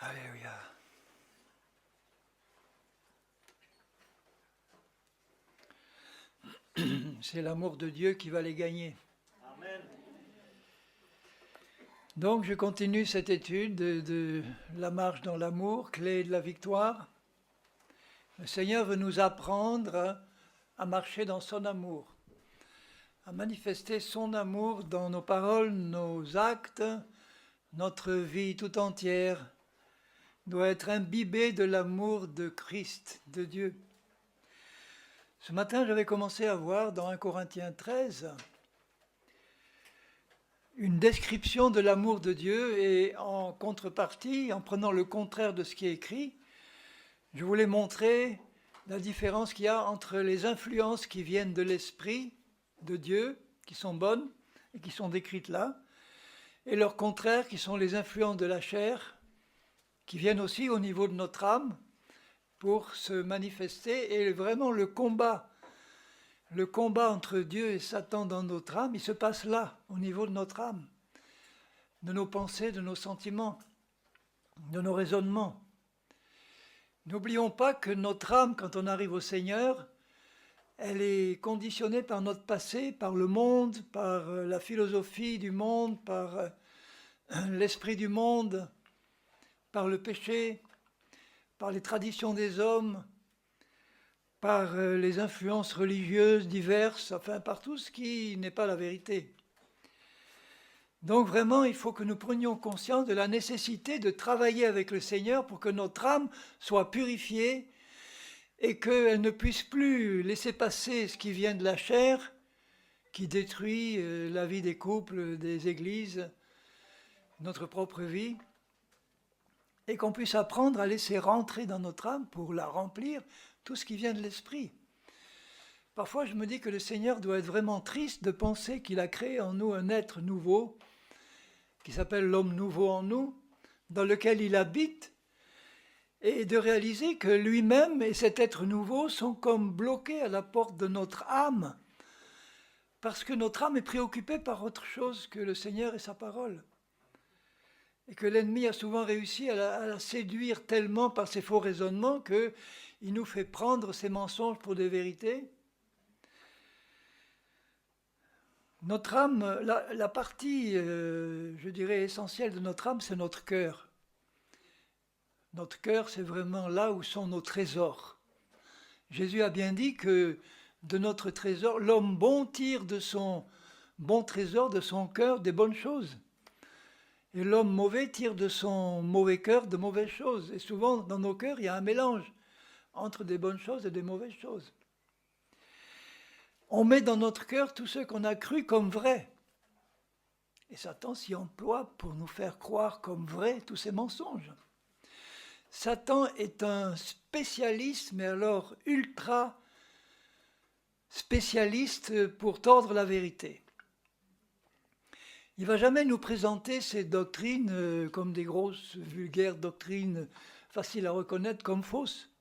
Alléluia. C'est l'amour de Dieu qui va les gagner. Amen. Donc je continue cette étude de la marche dans l'amour, clé de la victoire. Le Seigneur veut nous apprendre à marcher dans son amour, à manifester son amour dans nos paroles, nos actes, notre vie tout entière doit être imbibée de l'amour de Christ, de Dieu. Ce matin, j'avais commencé à voir dans 1 Corinthiens 13 une description de l'amour de Dieu et en contrepartie, en prenant le contraire de ce qui est écrit, je voulais montrer la différence qu'il y a entre les influences qui viennent de l'Esprit de Dieu, qui sont bonnes et qui sont décrites là, et leur contraire qui sont les influences de la chair, qui viennent aussi au niveau de notre âme pour se manifester. Et vraiment le combat entre Dieu et Satan dans notre âme, il se passe là, au niveau de notre âme, de nos pensées, de nos sentiments, de nos raisonnements. N'oublions pas que notre âme, quand on arrive au Seigneur, elle est conditionnée par notre passé, par le monde, par la philosophie du monde, par l'esprit du monde, par le péché, par les traditions des hommes, par les influences religieuses diverses, enfin par tout ce qui n'est pas la vérité. Donc vraiment, il faut que nous prenions conscience de la nécessité de travailler avec le Seigneur pour que notre âme soit purifiée et qu'elle ne puisse plus laisser passer ce qui vient de la chair, qui détruit la vie des couples, des églises, notre propre vie, et qu'on puisse apprendre à laisser rentrer dans notre âme pour la remplir tout ce qui vient de l'esprit. Parfois, je me dis que le Seigneur doit être vraiment triste de penser qu'il a créé en nous un être nouveau, qui s'appelle l'homme nouveau en nous, dans lequel il habite, et de réaliser que lui-même et cet être nouveau sont comme bloqués à la porte de notre âme, parce que notre âme est préoccupée par autre chose que le Seigneur et sa parole. Et que l'ennemi a souvent réussi à la séduire tellement par ses faux raisonnements qu'il nous fait prendre ses mensonges pour des vérités. Notre âme, la partie, je dirais, essentielle de notre âme, c'est notre cœur. Notre cœur, c'est vraiment là où sont nos trésors. Jésus a bien dit que de notre trésor, l'homme bon tire de son bon trésor, de son cœur, des bonnes choses. Et l'homme mauvais tire de son mauvais cœur de mauvaises choses. Et souvent, dans nos cœurs, il y a un mélange entre des bonnes choses et des mauvaises choses. On met dans notre cœur tout ce qu'on a cru comme vrai. Et Satan s'y emploie pour nous faire croire comme vrai tous ces mensonges. Satan est un spécialiste, mais alors ultra spécialiste pour tordre la vérité. Il ne va jamais nous présenter ces doctrines comme des grosses, vulgaires doctrines faciles à reconnaître comme fausses.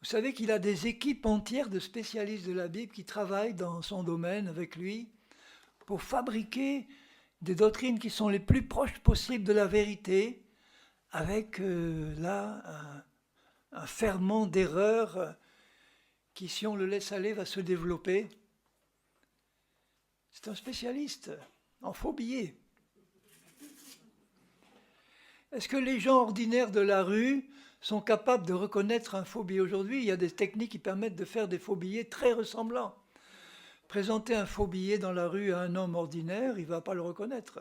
Vous savez qu'il a des équipes entières de spécialistes de la Bible qui travaillent dans son domaine avec lui pour fabriquer des doctrines qui sont les plus proches possibles de la vérité, avec là un ferment d'erreurs qui, si on le laisse aller, va se développer. C'est un spécialiste en faux billets. Est-ce que les gens ordinaires de la rue sont capables de reconnaître un faux billet aujourd'hui? Il y a des techniques qui permettent de faire des faux billets très ressemblants. Présenter un faux billet dans la rue à un homme ordinaire, il ne va pas le reconnaître.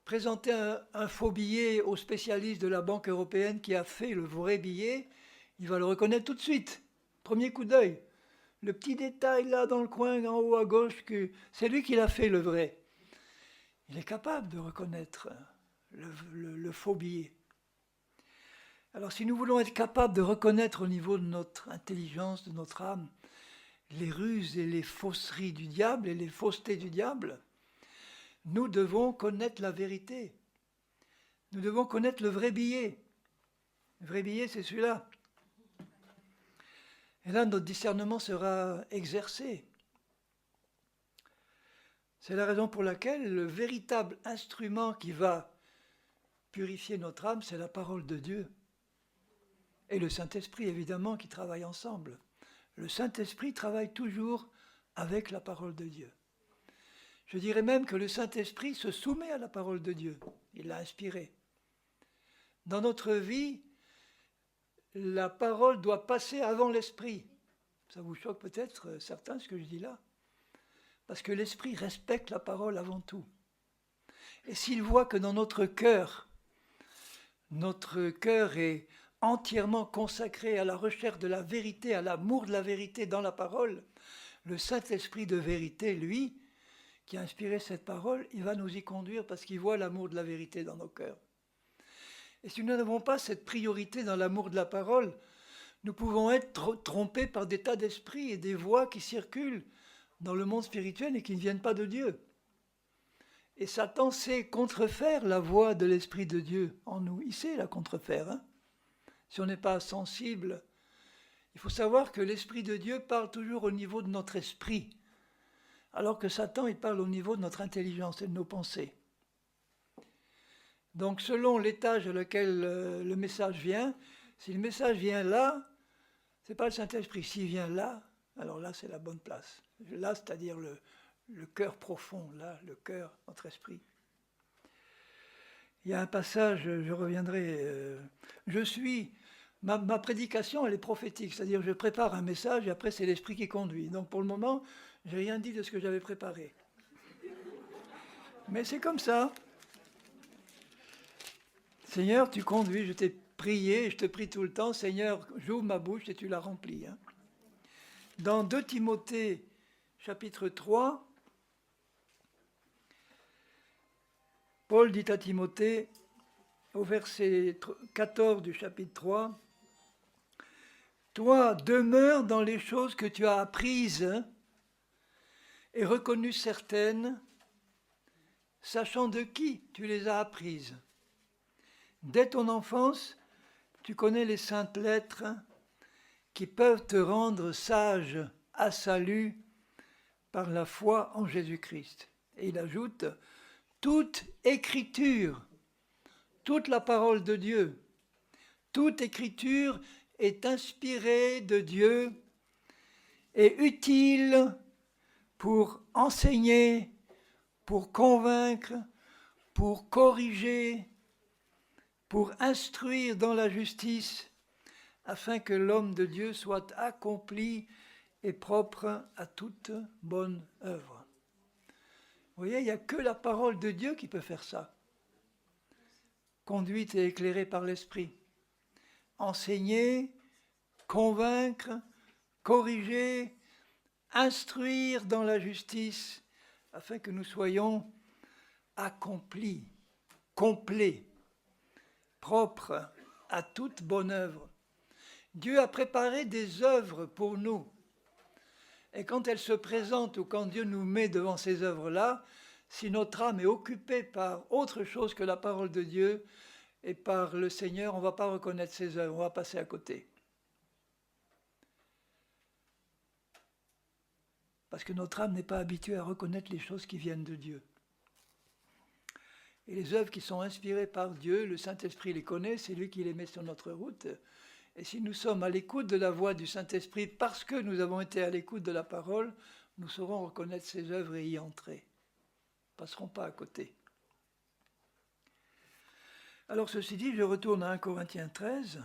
Présenter un faux billet au spécialiste de la Banque européenne qui a fait le vrai billet, il va le reconnaître tout de suite. Premier coup d'œil. Le petit détail là dans le coin en haut à gauche, c'est lui qui l'a fait le vrai. Il est capable de reconnaître le faux billet. Alors si nous voulons être capables de reconnaître au niveau de notre intelligence, de notre âme, les ruses et les fausseries du diable et les faussetés du diable, nous devons connaître la vérité. Nous devons connaître le vrai billet. Le vrai billet, c'est celui-là. Et là, notre discernement sera exercé. C'est la raison pour laquelle le véritable instrument qui va purifier notre âme, c'est la parole de Dieu. Et le Saint-Esprit, évidemment, qui travaille ensemble. Le Saint-Esprit travaille toujours avec la parole de Dieu. Je dirais même que le Saint-Esprit se soumet à la parole de Dieu. Il l'a inspirée. Dans notre vie, la parole doit passer avant l'esprit. Ça vous choque peut-être certains ce que je dis là. Parce que l'esprit respecte la parole avant tout. Et s'il voit que dans notre cœur est entièrement consacré à la recherche de la vérité, à l'amour de la vérité dans la parole, le Saint-Esprit de vérité, lui, qui a inspiré cette parole, il va nous y conduire parce qu'il voit l'amour de la vérité dans nos cœurs. Et si nous n'avons pas cette priorité dans l'amour de la parole, nous pouvons être trompés par des tas d'esprits et des voix qui circulent dans le monde spirituel et qui ne viennent pas de Dieu. Et Satan sait contrefaire la voix de l'Esprit de Dieu en nous. Il sait la contrefaire. Hein? Si on n'est pas sensible, il faut savoir que l'Esprit de Dieu parle toujours au niveau de notre esprit, alors que Satan, il parle au niveau de notre intelligence et de nos pensées. Donc selon l'étage à lequel le message vient, si le message vient là, ce n'est pas le Saint-Esprit. S'il vient là, alors là c'est la bonne place. Là, c'est-à-dire le cœur profond, là, le cœur, notre esprit. Il y a un passage, je reviendrai, ma prédication, elle est prophétique, c'est-à-dire je prépare un message et après c'est l'esprit qui conduit. Donc pour le moment, je n'ai rien dit de ce que j'avais préparé. Mais c'est comme ça. Seigneur, tu conduis, je t'ai prié, je te prie tout le temps, Seigneur, j'ouvre ma bouche et tu la remplis. Hein. Dans 2 Timothée, chapitre 3, Paul dit à Timothée, au verset 14 du chapitre 3, « Toi, demeure dans les choses que tu as apprises et reconnues certaines, sachant de qui tu les as apprises. Dès ton enfance, tu connais les saintes lettres qui peuvent te rendre sage à salut par la foi en Jésus-Christ. » Et il ajoute, « Toute écriture, toute la parole de Dieu, toute écriture est inspirée de Dieu et utile pour enseigner, pour convaincre, pour corriger, pour instruire dans la justice, afin que l'homme de Dieu soit accompli et propre à toute bonne œuvre. » Vous voyez, il n'y a que la parole de Dieu qui peut faire ça. Conduite et éclairée par l'Esprit. Enseigner, convaincre, corriger, instruire dans la justice, afin que nous soyons accomplis, complets, propres à toute bonne œuvre. Dieu a préparé des œuvres pour nous. Et quand elles se présentent ou quand Dieu nous met devant ces œuvres-là, si notre âme est occupée par autre chose que la parole de Dieu et par le Seigneur, on ne va pas reconnaître ces œuvres, on va passer à côté. Parce que notre âme n'est pas habituée à reconnaître les choses qui viennent de Dieu. Et les œuvres qui sont inspirées par Dieu, le Saint-Esprit les connaît, c'est lui qui les met sur notre route. Et si nous sommes à l'écoute de la voix du Saint-Esprit, parce que nous avons été à l'écoute de la parole, nous saurons reconnaître ses œuvres et y entrer. Nous ne passerons pas à côté. Alors ceci dit, je retourne à 1 Corinthiens 13.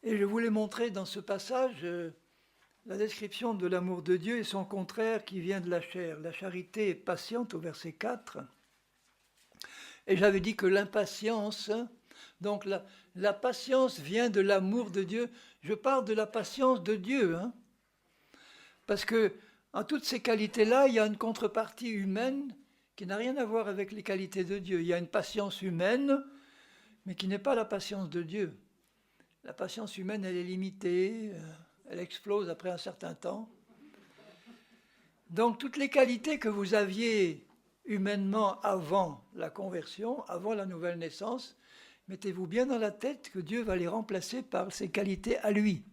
Et je voulais montrer dans ce passage la description de l'amour de Dieu et son contraire qui vient de la chair. La charité est patiente au verset 4. Et j'avais dit que l'impatience... Donc la patience vient de l'amour de Dieu. Je parle de la patience de Dieu. Hein, parce que en toutes ces qualités-là, il y a une contrepartie humaine qui n'a rien à voir avec les qualités de Dieu. Il y a une patience humaine, mais qui n'est pas la patience de Dieu. La patience humaine, elle est limitée, elle explose après un certain temps. Donc toutes les qualités que vous aviez humainement avant la conversion, avant la nouvelle naissance, mettez-vous bien dans la tête que Dieu va les remplacer par ses qualités à lui.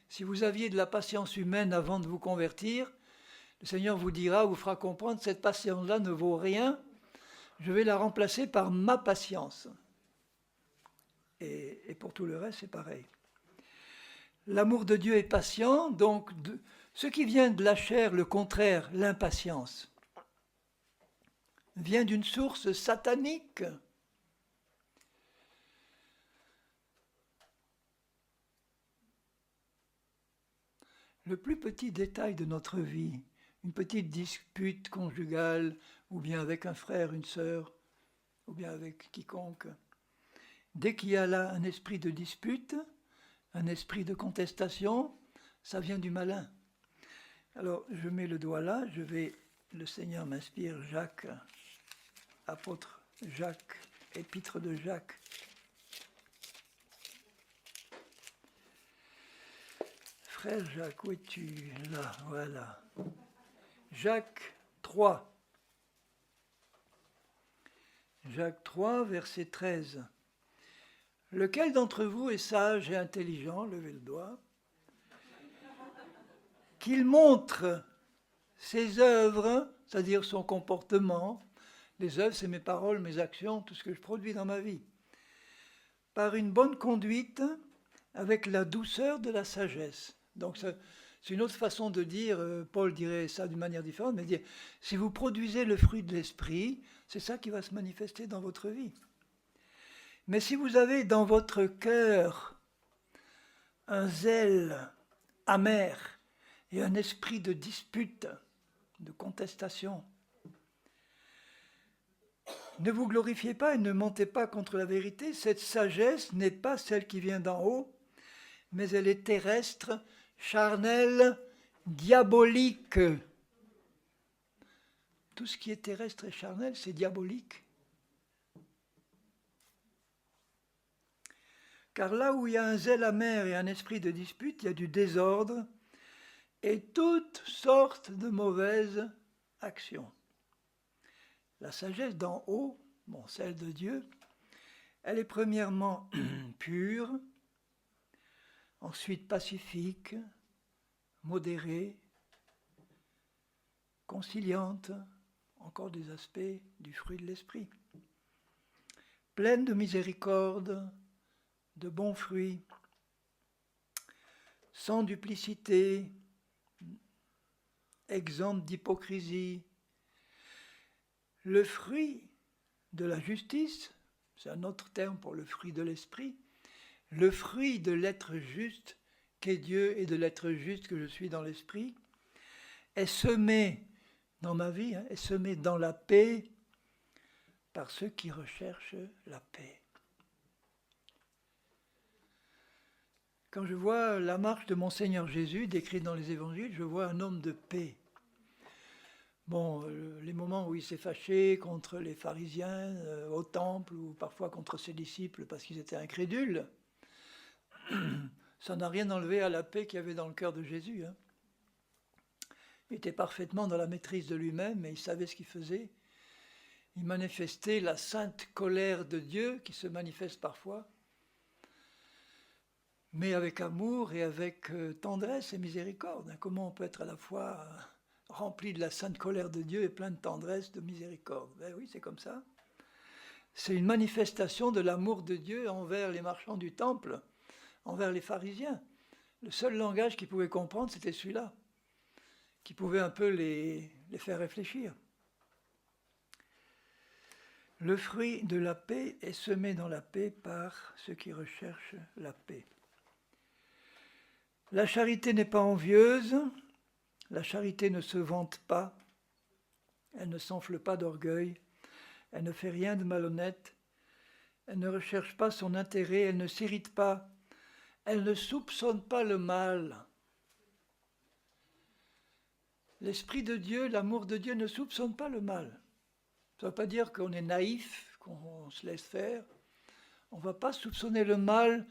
Si vous aviez de la patience humaine avant de vous convertir, le Seigneur vous dira, vous fera comprendre, cette patience-là ne vaut rien. je vais la remplacer par ma patience. Et pour tout le reste, c'est pareil. L'amour de Dieu est patient, donc ce qui vient de la chair, le contraire, l'impatience, vient d'une source satanique. Le plus petit détail de notre vie, une petite dispute conjugale, ou bien avec un frère, une sœur, ou bien avec quiconque, dès qu'il y a là un esprit de dispute, un esprit de contestation, ça vient du malin. Alors, je mets le doigt là, le Seigneur m'inspire, Jacques, apôtre Jacques, épître de Jacques. Frère Jacques, où es-tu? Là, voilà. Jacques 3. Jacques 3, verset 13. Lequel d'entre vous est sage et intelligent, levez le doigt, qu'il montre ses œuvres, c'est-à-dire son comportement, les œuvres, c'est mes paroles, mes actions, tout ce que je produis dans ma vie, par une bonne conduite avec la douceur de la sagesse. Donc c'est une autre façon de dire, Paul dirait ça d'une manière différente, mais dire, si vous produisez le fruit de l'esprit, c'est ça qui va se manifester dans votre vie. Mais si vous avez dans votre cœur un zèle amer et un esprit de dispute, de contestation, ne vous glorifiez pas et ne mentez pas contre la vérité. Cette sagesse n'est pas celle qui vient d'en haut, mais elle est terrestre, charnelle, diabolique. Tout ce qui est terrestre et charnel, c'est diabolique. Car là où il y a un zèle amer et un esprit de dispute, il y a du désordre et toutes sortes de mauvaises actions. La sagesse d'en haut, bon, celle de Dieu, elle est premièrement pure, ensuite pacifique, modérée, conciliante, encore des aspects du fruit de l'esprit, pleine de miséricorde, de bons fruits, sans duplicité, exempte d'hypocrisie. Le fruit de la justice, c'est un autre terme pour le fruit de l'esprit, le fruit de l'être juste qu'est Dieu et de l'être juste que je suis dans l'esprit, est semé dans ma vie, est semé dans la paix par ceux qui recherchent la paix. Quand je vois la marche de mon Seigneur Jésus décrite dans les évangiles, je vois un homme de paix. Bon, les moments où il s'est fâché contre les pharisiens au temple ou parfois contre ses disciples parce qu'ils étaient incrédules, ça n'a rien enlevé à la paix qu'il y avait dans le cœur de Jésus. Hein. Il était parfaitement dans la maîtrise de lui-même et il savait ce qu'il faisait. Il manifestait la sainte colère de Dieu qui se manifeste parfois, mais avec amour et avec tendresse et miséricorde. Comment on peut être à la fois rempli de la sainte colère de Dieu et plein de tendresse, de miséricorde? Ben oui, c'est comme ça. C'est une manifestation de l'amour de Dieu envers les marchands du temple, envers les pharisiens. Le seul langage qu'ils pouvaient comprendre, c'était celui-là, qui pouvait un peu les faire réfléchir. Le fruit de la paix est semé dans la paix par ceux qui recherchent la paix. La charité n'est pas envieuse, la charité ne se vante pas, elle ne s'enfle pas d'orgueil, elle ne fait rien de malhonnête, elle ne recherche pas son intérêt, elle ne s'irrite pas, elle ne soupçonne pas le mal. L'Esprit de Dieu, l'amour de Dieu ne soupçonne pas le mal. Ça ne veut pas dire qu'on est naïf, qu'on se laisse faire. On ne va pas soupçonner le mal,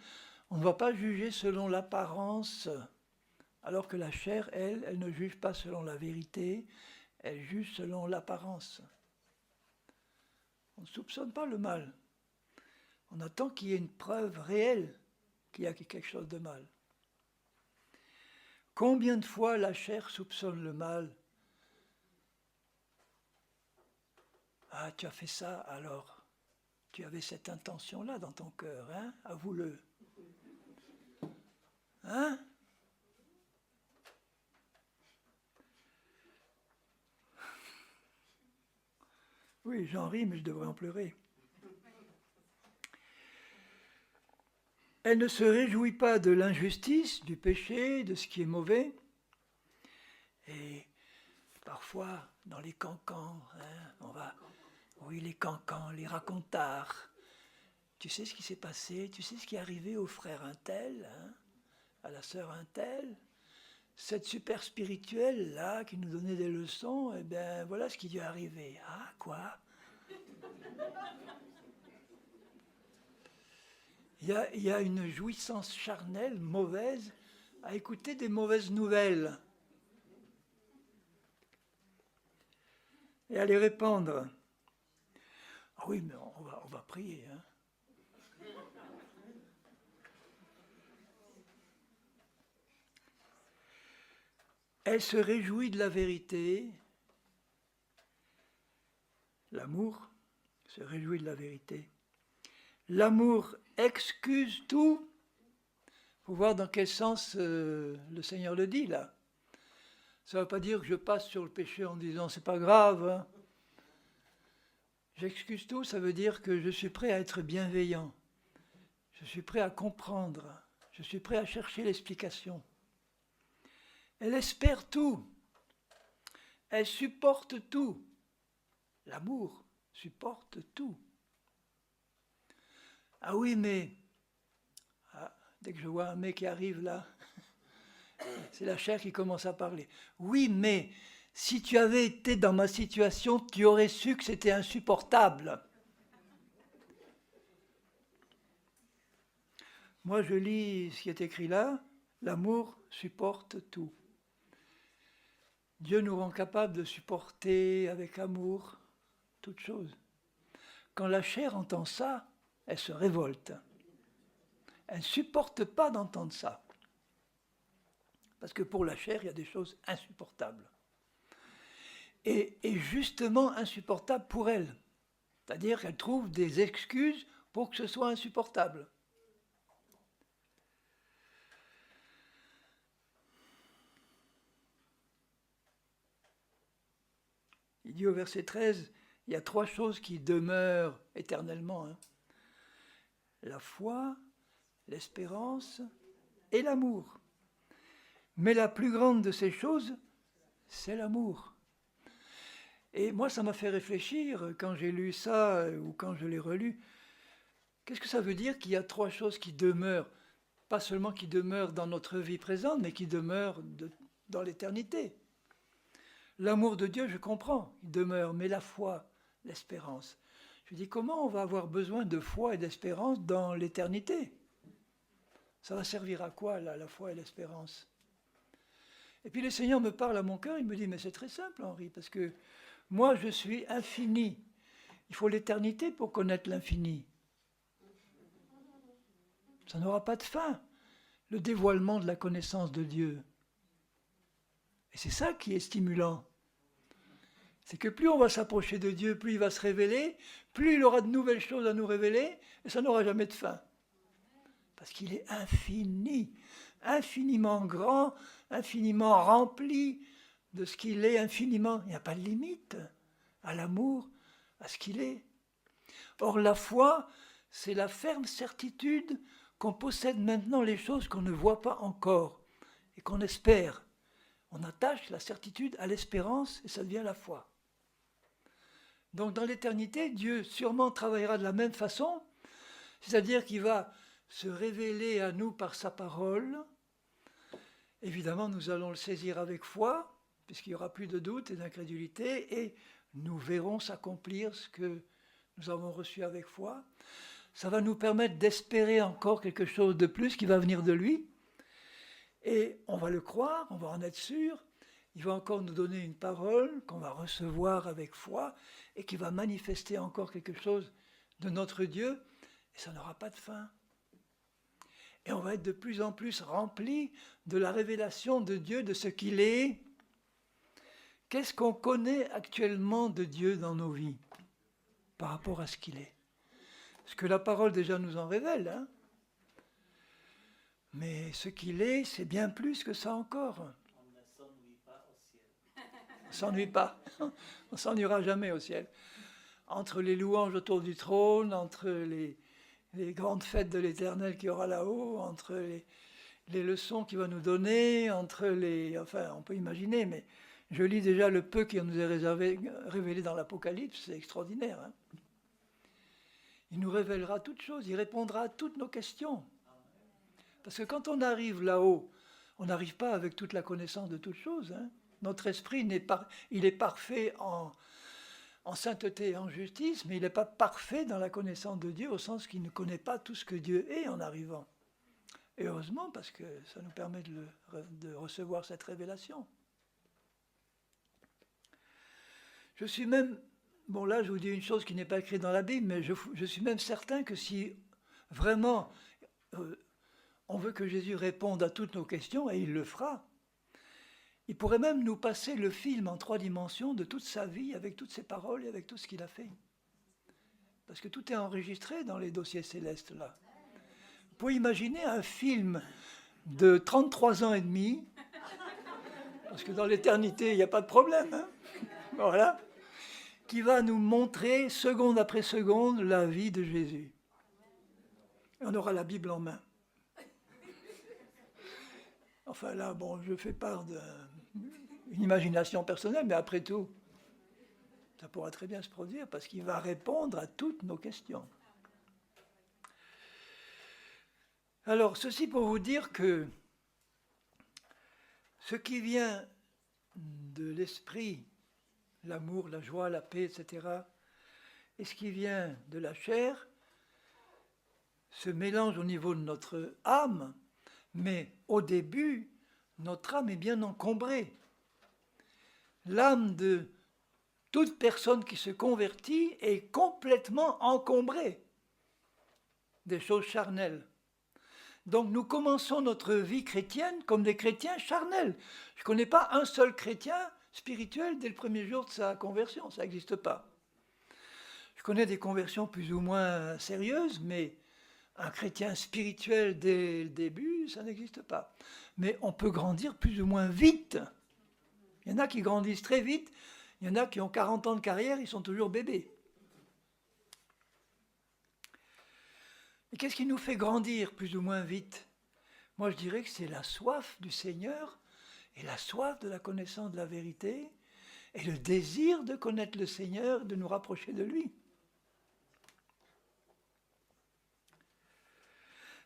on ne va pas juger selon l'apparence, alors que la chair, elle ne juge pas selon la vérité, elle juge selon l'apparence. On ne soupçonne pas le mal. On attend qu'il y ait une preuve réelle qu'il y a quelque chose de mal. Combien de fois la chair soupçonne le mal? Ah, tu as fait ça, alors tu avais cette intention-là dans ton cœur, hein? Avoue-le. Hein? Oui, j'en ris, mais je devrais en pleurer. Elle ne se réjouit pas de l'injustice, du péché, de ce qui est mauvais. Et parfois, dans les cancans, hein, on va... Oui, les cancans, les racontards. Tu sais ce qui s'est passé, tu sais ce qui est arrivé au frère un tel, hein, à la sœur un tel. Cette super spirituelle là qui nous donnait des leçons, eh bien voilà ce qui lui est arrivé. Ah quoi? Il y a une jouissance charnelle mauvaise à écouter des mauvaises nouvelles et à les répandre. Ah oui, mais on va prier. Hein. Elle se réjouit de la vérité. L'amour se réjouit de la vérité. L'amour excuse tout. Il faut voir dans quel sens le Seigneur le dit là. Ça ne veut pas dire que je passe sur le péché en disant c'est pas grave. Hein. J'excuse tout, ça veut dire que je suis prêt à être bienveillant. Je suis prêt à comprendre. Je suis prêt à chercher l'explication. Elle espère tout. Elle supporte tout. L'amour supporte tout. Ah oui, mais... Ah, dès que je vois un mec qui arrive là, c'est la chair qui commence à parler. Oui, mais si tu avais été dans ma situation, tu aurais su que c'était insupportable. Moi, je lis ce qui est écrit là. L'amour supporte tout. Dieu nous rend capables de supporter avec amour toute chose. Quand la chair entend ça, elle se révolte. Elle ne supporte pas d'entendre ça. Parce que pour la chair, il y a des choses insupportables. Et justement insupportables pour elle. C'est-à-dire qu'elle trouve des excuses pour que ce soit insupportable. Il dit au verset 13, il y a 3 choses qui demeurent éternellement. Hein. La foi, l'espérance et l'amour. Mais la plus grande de ces choses, c'est l'amour. Et moi, ça m'a fait réfléchir quand j'ai lu ça ou quand je l'ai relu. Qu'est-ce que ça veut dire qu'il y a 3 choses qui demeurent? Pas seulement qui demeurent dans notre vie présente, mais qui demeurent dans l'éternité. L'amour de Dieu, je comprends, il demeure, mais la foi, l'espérance. Je dis, comment on va avoir besoin de foi et d'espérance dans l'éternité? Ça va servir à quoi, là, la foi et l'espérance? Et puis le Seigneur me parle à mon cœur, il me dit, mais c'est très simple, Henri, parce que moi, je suis infini. Il faut l'éternité pour connaître l'infini. Ça n'aura pas de fin, le dévoilement de la connaissance de Dieu. Et c'est ça qui est stimulant. C'est que plus on va s'approcher de Dieu, plus il va se révéler, plus il aura de nouvelles choses à nous révéler, et ça n'aura jamais de fin. Parce qu'il est infini, infiniment grand, infiniment rempli de ce qu'il est, infiniment. Il n'y a pas de limite à l'amour, à ce qu'il est. Or, la foi, c'est la ferme certitude qu'on possède maintenant les choses qu'on ne voit pas encore et qu'on espère. On attache la certitude à l'espérance et ça devient la foi. Donc dans l'éternité, Dieu sûrement travaillera de la même façon, c'est-à-dire qu'il va se révéler à nous par sa parole. Évidemment, nous allons le saisir avec foi, puisqu'il n'y aura plus de doute et d'incrédulité, et nous verrons s'accomplir ce que nous avons reçu avec foi. Ça va nous permettre d'espérer encore quelque chose de plus qui va venir de lui. Et on va le croire, on va en être sûr. Il va encore nous donner une parole qu'on va recevoir avec foi et qui va manifester encore quelque chose de notre Dieu. Et ça n'aura pas de fin. Et on va être de plus en plus rempli de la révélation de Dieu, de ce qu'il est. Qu'est-ce qu'on connaît actuellement de Dieu dans nos vies? par rapport à ce qu'il est. Ce que la parole déjà nous en révèle, hein. Mais ce qu'il est, c'est bien plus que ça encore. On ne s'ennuie pas au ciel. On ne s'ennuie pas. On ne s'ennuiera jamais au ciel. Entre les louanges autour du trône, entre les grandes fêtes de l'Éternel qu'il y aura là-haut, entre les leçons qu'il va nous donner, entre les... Enfin, on peut imaginer, mais je lis déjà le peu qui nous est révélé dans l'Apocalypse, c'est extraordinaire. Hein. Il nous révélera toutes choses, il répondra à toutes nos questions. Parce que quand on arrive là-haut, on n'arrive pas avec toute la connaissance de toutes choses. Hein. Notre esprit, il est parfait en sainteté et en justice, mais il n'est pas parfait dans la connaissance de Dieu, au sens qu'il ne connaît pas tout ce que Dieu est en arrivant. Et heureusement, parce que ça nous permet de recevoir cette révélation. Je suis même, bon là je vous dis une chose qui n'est pas écrite dans la Bible, mais je suis même certain que si vraiment on veut que Jésus réponde à toutes nos questions, et il le fera, il pourrait même nous passer le film en 3 dimensions de toute sa vie, avec toutes ses paroles et avec tout ce qu'il a fait. Parce que tout est enregistré dans les dossiers célestes là. Vous pouvez imaginer un film de 33 ans et demi, parce que dans l'éternité, il n'y a pas de problème, hein, voilà, qui va nous montrer, seconde après seconde, la vie de Jésus. Et on aura la Bible en main. Enfin là, bon, je fais part d'une imagination personnelle, mais après tout, ça pourra très bien se produire, parce qu'il va répondre à toutes nos questions. Alors, ceci pour vous dire que ce qui vient de l'esprit, l'amour, la joie, la paix, etc., et ce qui vient de la chair, se mélange au niveau de notre âme, mais au début, notre âme est bien encombrée. L'âme de toute personne qui se convertit est complètement encombrée des choses charnelles. Donc nous commençons notre vie chrétienne comme des chrétiens charnels. Je ne connais pas un seul chrétien spirituel dès le premier jour de sa conversion, ça n'existe pas. Je connais des conversions plus ou moins sérieuses, mais un chrétien spirituel dès le début, ça n'existe pas. Mais on peut grandir plus ou moins vite. Il y en a qui grandissent très vite, il y en a qui ont 40 ans de carrière, ils sont toujours bébés. Et qu'est-ce qui nous fait grandir plus ou moins vite? Moi, je dirais que c'est la soif du Seigneur et la soif de la connaissance de la vérité et le désir de connaître le Seigneur, de nous rapprocher de lui.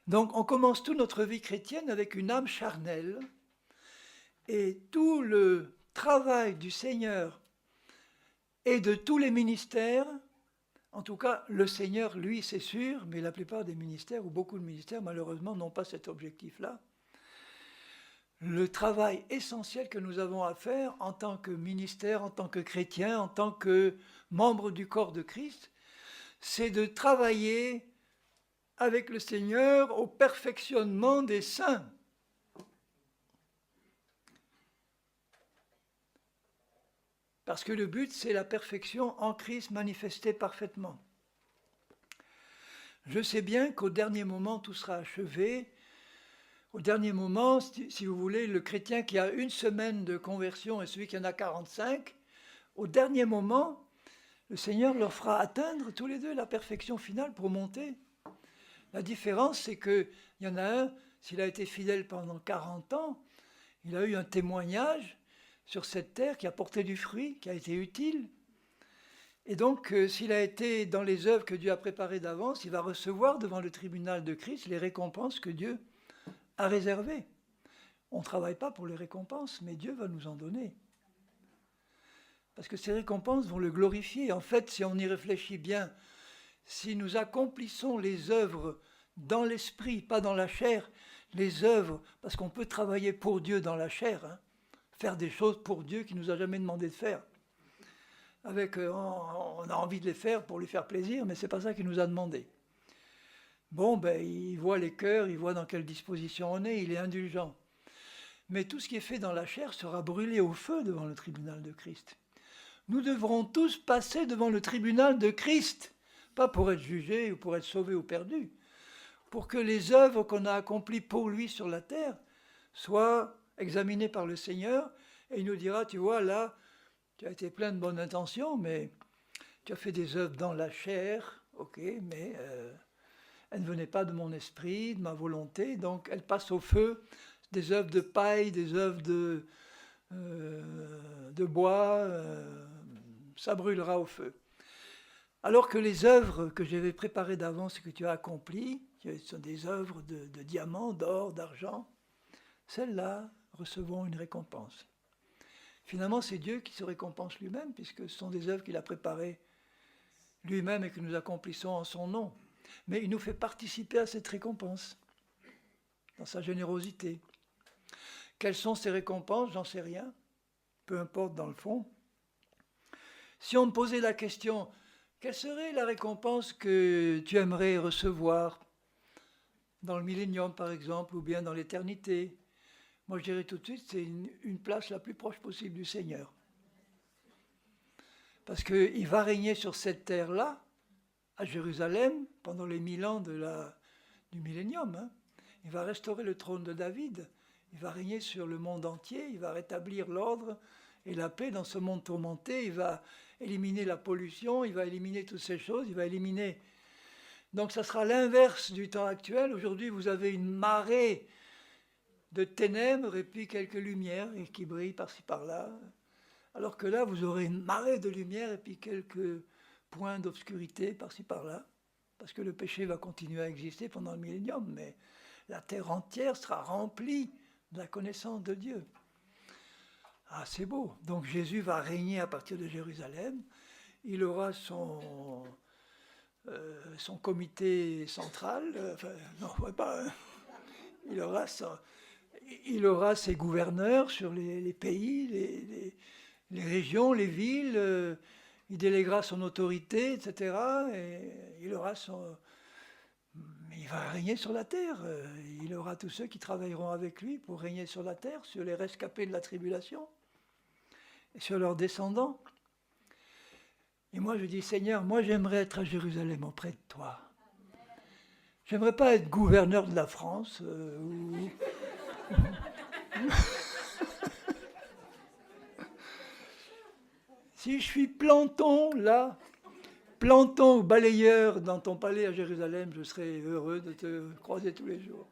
Donc, on commence toute notre vie chrétienne avec une âme charnelle et tout le travail du Seigneur et de tous les ministères. En tout cas, le Seigneur, lui, c'est sûr, mais la plupart des ministères, ou beaucoup de ministères, malheureusement, n'ont pas cet objectif-là. Le travail essentiel que nous avons à faire en tant que ministère, en tant que chrétien, en tant que membre du corps de Christ, c'est de travailler avec le Seigneur au perfectionnement des saints. Parce que le but, c'est la perfection en Christ manifestée parfaitement. Je sais bien qu'au dernier moment, tout sera achevé. Au dernier moment, si vous voulez, le chrétien qui a 1 semaine de conversion et celui qui en a 45, au dernier moment, le Seigneur leur fera atteindre tous les deux la perfection finale pour monter. La différence, c'est qu'il y en a un, s'il a été fidèle pendant 40 ans, il a eu un témoignage sur cette terre qui a porté du fruit, qui a été utile. Et donc, s'il a été dans les œuvres que Dieu a préparées d'avance, il va recevoir devant le tribunal de Christ les récompenses que Dieu a réservées. On ne travaille pas pour les récompenses, mais Dieu va nous en donner. Parce que ces récompenses vont le glorifier. En fait, si on y réfléchit bien, si nous accomplissons les œuvres dans l'esprit, pas dans la chair, les œuvres, parce qu'on peut travailler pour Dieu dans la chair, hein, faire des choses pour Dieu qu'il ne nous a jamais demandé de faire. On a envie de les faire pour lui faire plaisir, mais ce n'est pas ça qu'il nous a demandé. Bon, il voit les cœurs, il voit dans quelle disposition on est, il est indulgent. Mais tout ce qui est fait dans la chair sera brûlé au feu devant le tribunal de Christ. Nous devrons tous passer devant le tribunal de Christ, pas pour être jugés ou pour être sauvés ou perdus, pour que les œuvres qu'on a accomplies pour lui sur la terre soient examinées par le Seigneur, et il nous dira, tu vois, là, tu as été plein de bonnes intentions, mais tu as fait des œuvres dans la chair, ok, mais elles ne venaient pas de mon esprit, de ma volonté, donc elles passent au feu, des œuvres de paille, des œuvres de bois, ça brûlera au feu. Alors que les œuvres que j'avais préparées d'avance et que tu as accomplies, qui sont des œuvres de diamants, d'or, d'argent, celles-là recevront une récompense. Finalement, c'est Dieu qui se récompense lui-même, puisque ce sont des œuvres qu'il a préparées lui-même et que nous accomplissons en son nom. Mais il nous fait participer à cette récompense, dans sa générosité. Quelles sont ces récompenses? J'en sais rien, peu importe dans le fond. Si on me posait la question, quelle serait la récompense que tu aimerais recevoir dans le millénium, par exemple, ou bien dans l'éternité? Moi, je dirais tout de suite, c'est une place la plus proche possible du Seigneur. Parce qu'il va régner sur cette terre-là, à Jérusalem, pendant les 1000 ans du millénium. Hein. Il va restaurer le trône de David. Il va régner sur le monde entier. Il va rétablir l'ordre et la paix dans ce monde tourmenté. Il va éliminer la pollution. Il va éliminer toutes ces choses. Il va éliminer... Donc ça sera l'inverse du temps actuel. Aujourd'hui, vous avez une marée de ténèbres et puis quelques lumières qui brillent par-ci par-là. Alors que là, vous aurez une marée de lumière et puis quelques points d'obscurité par-ci par-là. Parce que le péché va continuer à exister pendant le millénium, mais la terre entière sera remplie de la connaissance de Dieu. Ah, c'est beau. Donc Jésus va régner à partir de Jérusalem. Il aura son comité central. Non, pas. Il aura ses gouverneurs sur les pays, les régions, les villes. Il déléguera son autorité, etc. Et il va régner sur la terre. Il aura tous ceux qui travailleront avec lui pour régner sur la terre, sur les rescapés de la tribulation et sur leurs descendants. Et moi, je dis, Seigneur, moi, j'aimerais être à Jérusalem auprès de toi. J'aimerais pas être gouverneur de la France Si je suis planton, là, planton ou balayeur dans ton palais à Jérusalem, je serais heureux de te croiser tous les jours.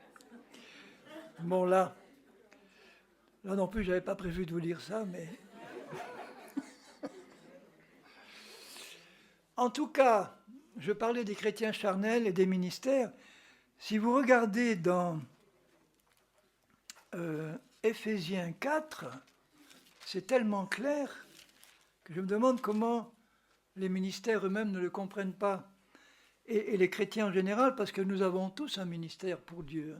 Bon, là non plus, je n'avais pas prévu de vous dire ça, mais... En tout cas, je parlais des chrétiens charnels et des ministères. Si vous regardez dans Éphésiens 4, c'est tellement clair que je me demande comment les ministères eux-mêmes ne le comprennent pas. Et les chrétiens en général, parce que nous avons tous un ministère pour Dieu.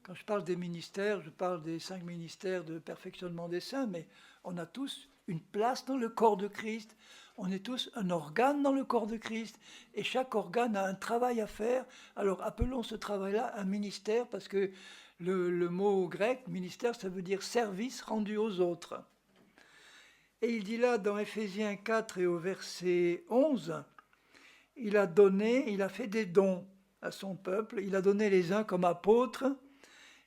Quand je parle des ministères, je parle des 5 ministères de perfectionnement des saints, mais on a tous une place dans le corps de Christ. On est tous un organe dans le corps de Christ et chaque organe a un travail à faire. Alors appelons ce travail-là un ministère parce que le mot grec, ministère, ça veut dire service rendu aux autres. Et il dit là dans Éphésiens 4 et au verset 11, il a fait des dons à son peuple. Il a donné les uns comme apôtres,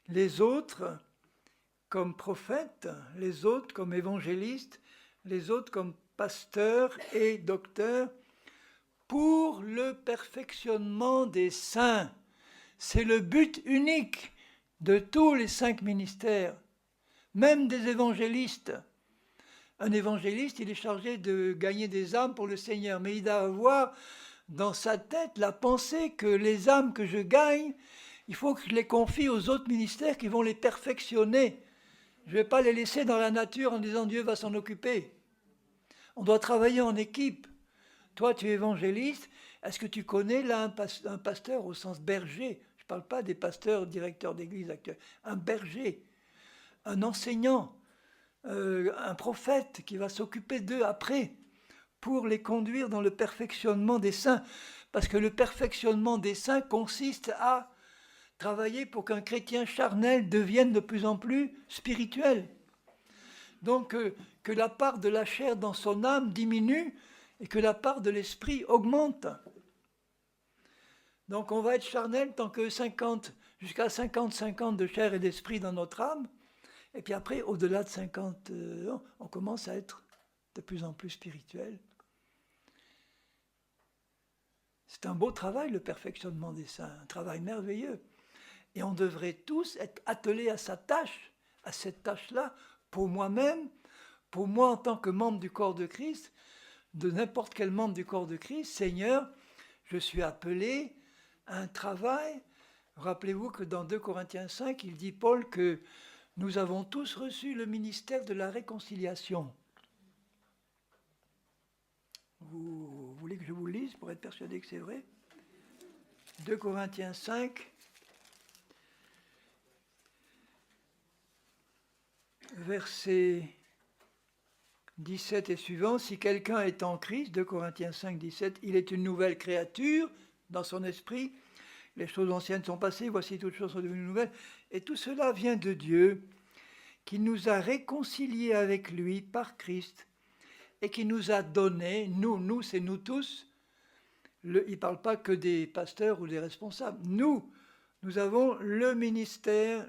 les autres comme prophètes, les autres comme évangélistes, les autres comme pasteurs et docteurs, pour le perfectionnement des saints. C'est le but unique de tous les 5 ministères, même des évangélistes. Un évangéliste, il est chargé de gagner des âmes pour le Seigneur, mais il doit avoir dans sa tête la pensée que les âmes que je gagne, il faut que je les confie aux autres ministères qui vont les perfectionner. Je ne vais pas les laisser dans la nature en disant Dieu va s'en occuper. On doit travailler en équipe. Toi, tu es évangéliste. Est-ce que tu connais là un pasteur au sens berger? Je ne parle pas des pasteurs, directeurs d'église actuels. Un berger, un enseignant, un prophète qui va s'occuper d'eux après pour les conduire dans le perfectionnement des saints. Parce que le perfectionnement des saints consiste à travailler pour qu'un chrétien charnel devienne de plus en plus spirituel. Donc que la part de la chair dans son âme diminue et que la part de l'esprit augmente. Donc on va être charnel tant que jusqu'à 50-50 de chair et d'esprit dans notre âme. Et puis après, au-delà de 50 ans, on commence à être de plus en plus spirituel. C'est un beau travail, le perfectionnement des saints, un travail merveilleux. Et on devrait tous être attelés à sa tâche, à cette tâche-là, pour moi-même, pour moi en tant que membre du corps de Christ, de n'importe quel membre du corps de Christ. Seigneur, je suis appelé à un travail. Rappelez-vous que dans 2 Corinthiens 5, il dit, Paul, que nous avons tous reçu le ministère de la réconciliation. Vous voulez que je vous le lise pour être persuadé que c'est vrai? 2 Corinthiens 5, verset 17 et suivant. Si quelqu'un est en Christ, 2 Corinthiens 5, 17, il est une nouvelle créature dans son esprit. Les choses anciennes sont passées, voici toutes choses sont devenues nouvelles. Et tout cela vient de Dieu, qui nous a réconciliés avec lui par Christ et qui nous a donné, nous c'est nous tous, il ne parle pas que des pasteurs ou des responsables, nous avons le ministère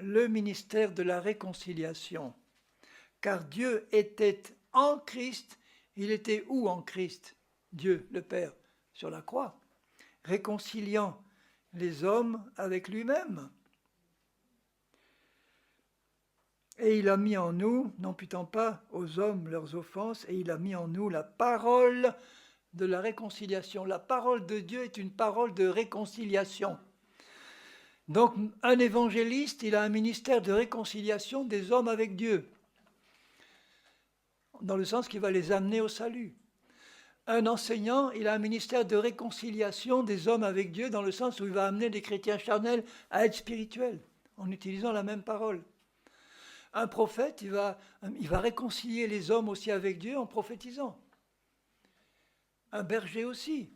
de la réconciliation. Car Dieu était en Christ, il était où en Christ? Dieu, le Père, sur la croix, réconciliant les hommes avec lui-même. Et il a mis en nous, n'imputant pas aux hommes leurs offenses, et il a mis en nous la parole de la réconciliation. La parole de Dieu est une parole de réconciliation. Donc un évangéliste, il a un ministère de réconciliation des hommes avec Dieu, dans le sens qu'il va les amener au salut. Un enseignant, il a un ministère de réconciliation des hommes avec Dieu, dans le sens où il va amener des chrétiens charnels à être spirituels, en utilisant la même parole. Un prophète, il va réconcilier les hommes aussi avec Dieu en prophétisant. Un berger aussi.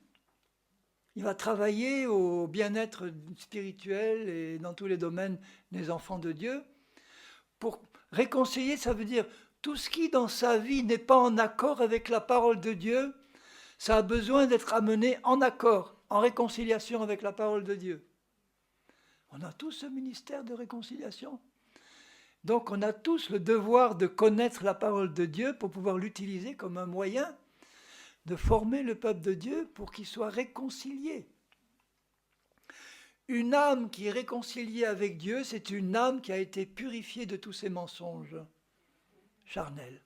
Il va travailler au bien-être spirituel et dans tous les domaines des enfants de Dieu. Pour réconcilier, ça veut dire tout ce qui dans sa vie n'est pas en accord avec la parole de Dieu, ça a besoin d'être amené en accord, en réconciliation avec la parole de Dieu. On a tous ce ministère de réconciliation. Donc on a tous le devoir de connaître la parole de Dieu pour pouvoir l'utiliser comme un moyen de former le peuple de Dieu pour qu'il soit réconcilié. Une âme qui est réconciliée avec Dieu, c'est une âme qui a été purifiée de tous ses mensonges charnels.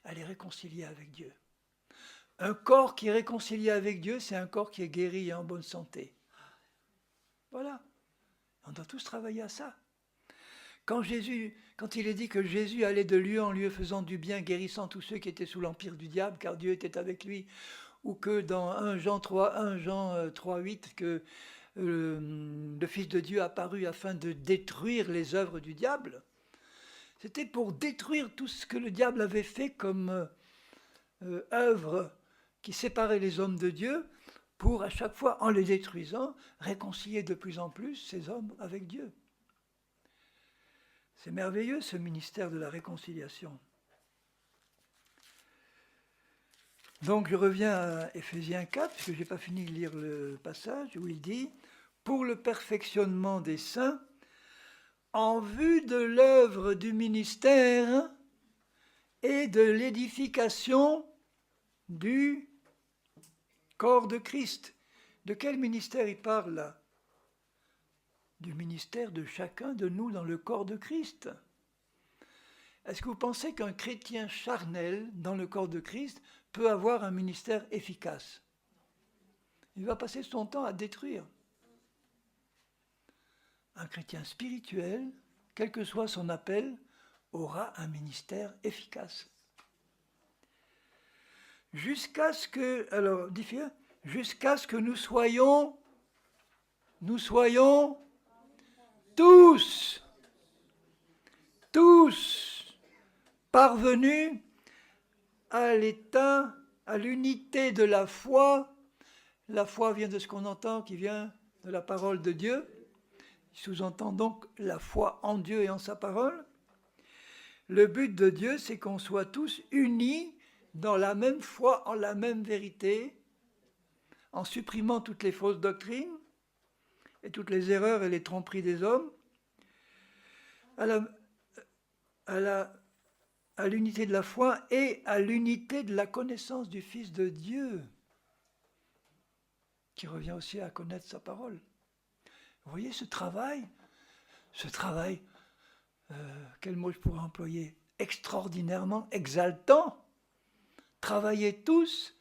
Elle est réconciliée avec Dieu. Un corps qui est réconcilié avec Dieu, c'est un corps qui est guéri et en bonne santé. Voilà. On doit tous travailler à ça. Quand il est dit que Jésus allait de lieu en lieu faisant du bien, guérissant tous ceux qui étaient sous l'empire du diable, car Dieu était avec lui, ou que dans 1 Jean 3, 8, que le Fils de Dieu apparut afin de détruire les œuvres du diable, c'était pour détruire tout ce que le diable avait fait comme œuvre qui séparait les hommes de Dieu, pour à chaque fois, en les détruisant, réconcilier de plus en plus ces hommes avec Dieu. C'est merveilleux, ce ministère de la réconciliation. Donc je reviens à Éphésiens 4, puisque je n'ai pas fini de lire le passage, où il dit « Pour le perfectionnement des saints, en vue de l'œuvre du ministère et de l'édification du corps de Christ. » De quel ministère il parle là? Du ministère de chacun de nous dans le corps de Christ. Est-ce que vous pensez qu'un chrétien charnel dans le corps de Christ peut avoir un ministère efficace? Il va passer son temps à détruire. Un chrétien spirituel, quel que soit son appel, aura un ministère efficace. Jusqu'à ce que nous soyons tous parvenus à l'état, à l'unité de la foi. La foi vient de ce qu'on entend, qui vient de la parole de Dieu. Il sous-entend donc la foi en Dieu et en sa parole. Le but de Dieu, c'est qu'on soit tous unis dans la même foi, en la même vérité, en supprimant toutes les fausses doctrines et toutes les erreurs et les tromperies des hommes, à l'unité de la foi et à l'unité de la connaissance du Fils de Dieu, qui revient aussi à connaître sa parole. Vous voyez ce travail, quel mot je pourrais employer, extraordinairement exaltant. Travaillez tous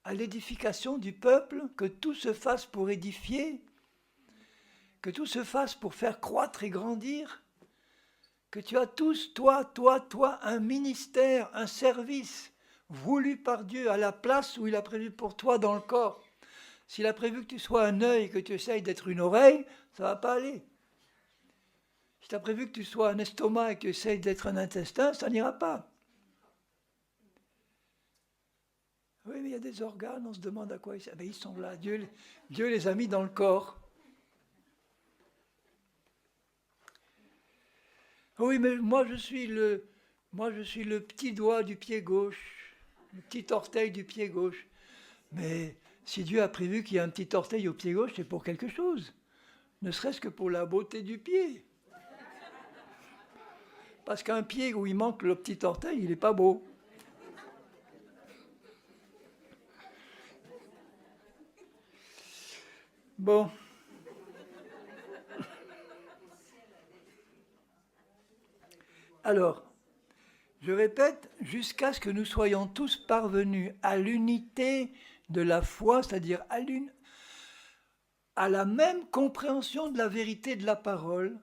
à l'édification du peuple, que tout se fasse pour édifier, que tout se fasse pour faire croître et grandir, que tu as tous, toi, un ministère, un service voulu par Dieu à la place où il a prévu pour toi dans le corps. S'il a prévu que tu sois un œil, que tu essayes d'être une oreille, ça ne va pas aller. Si tu as prévu que tu sois un estomac et que tu essayes d'être un intestin, ça n'ira pas. Oui, mais il y a des organes, on se demande à quoi ils sont. Mais ils sont là, Dieu les a mis dans le corps. Oui, mais moi je suis le petit doigt du pied gauche, le petit orteil du pied gauche. Mais si Dieu a prévu qu'il y ait un petit orteil au pied gauche, c'est pour quelque chose. Ne serait-ce que pour la beauté du pied. Parce qu'un pied où il manque le petit orteil, il n'est pas beau. Bon. Alors, je répète, jusqu'à ce que nous soyons tous parvenus à l'unité de la foi, c'est-à-dire à la même compréhension de la vérité de la parole.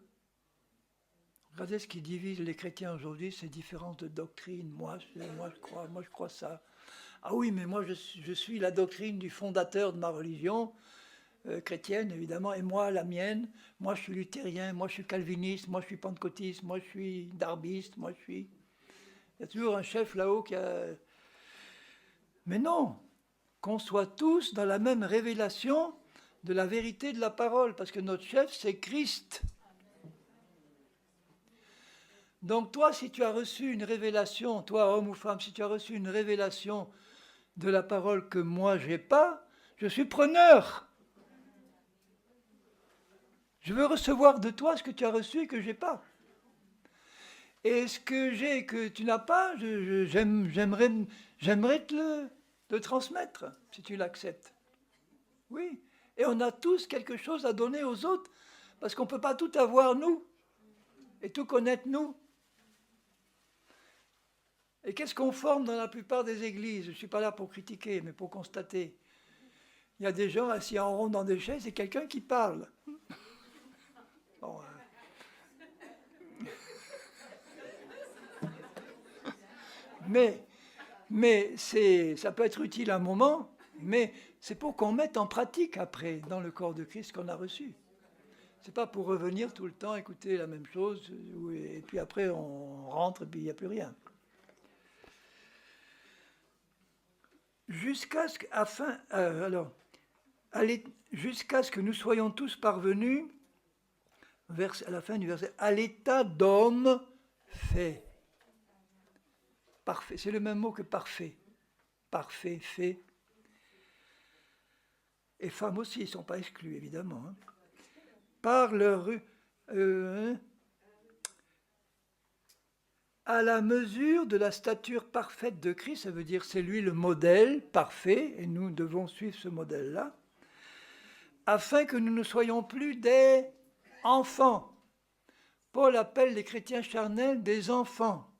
Regardez ce qui divise les chrétiens aujourd'hui, ces différences de doctrine. Moi je crois ça. Ah oui, mais moi je suis la doctrine du fondateur de ma religion, chrétienne évidemment, et moi la mienne. Moi je suis luthérien, moi je suis calviniste, moi je suis pentecôtiste, moi je suis darbiste, moi je suis... Il y a toujours un chef là-haut qui a... Mais non, qu'on soit tous dans la même révélation de la vérité de la parole, parce que notre chef, c'est Christ. Donc toi, si tu as reçu une révélation, toi, homme ou femme, si tu as reçu une révélation de la parole que moi, je n'ai pas, je suis preneur. Je veux recevoir de toi ce que tu as reçu et que je n'ai pas. Et ce que j'ai et que tu n'as pas, j'aimerais te le transmettre, si tu l'acceptes. Oui. Et on a tous quelque chose à donner aux autres, parce qu'on ne peut pas tout avoir, nous, et tout connaître, nous. Et qu'est-ce qu'on forme dans la plupart des églises? Je ne suis pas là pour critiquer, mais pour constater. Il y a des gens assis en rond dans des chaises et quelqu'un qui parle. Bon, mais ça peut être utile un moment, mais c'est pour qu'on mette en pratique après, dans le corps de Christ qu'on a reçu. C'est pas pour revenir tout le temps, écouter la même chose, et puis après on rentre et puis il n'y a plus rien. Jusqu'à ce que nous soyons tous parvenus, à la fin du verset, à l'état d'homme fait. Parfait, c'est le même mot que parfait. Parfait, fait. Et femmes aussi, ils ne sont pas exclus, évidemment. Hein. Par leur... à la mesure de la stature parfaite de Christ, ça veut dire c'est lui le modèle parfait, et nous devons suivre ce modèle-là, afin que nous ne soyons plus des enfants. Paul appelle les chrétiens charnels des enfants.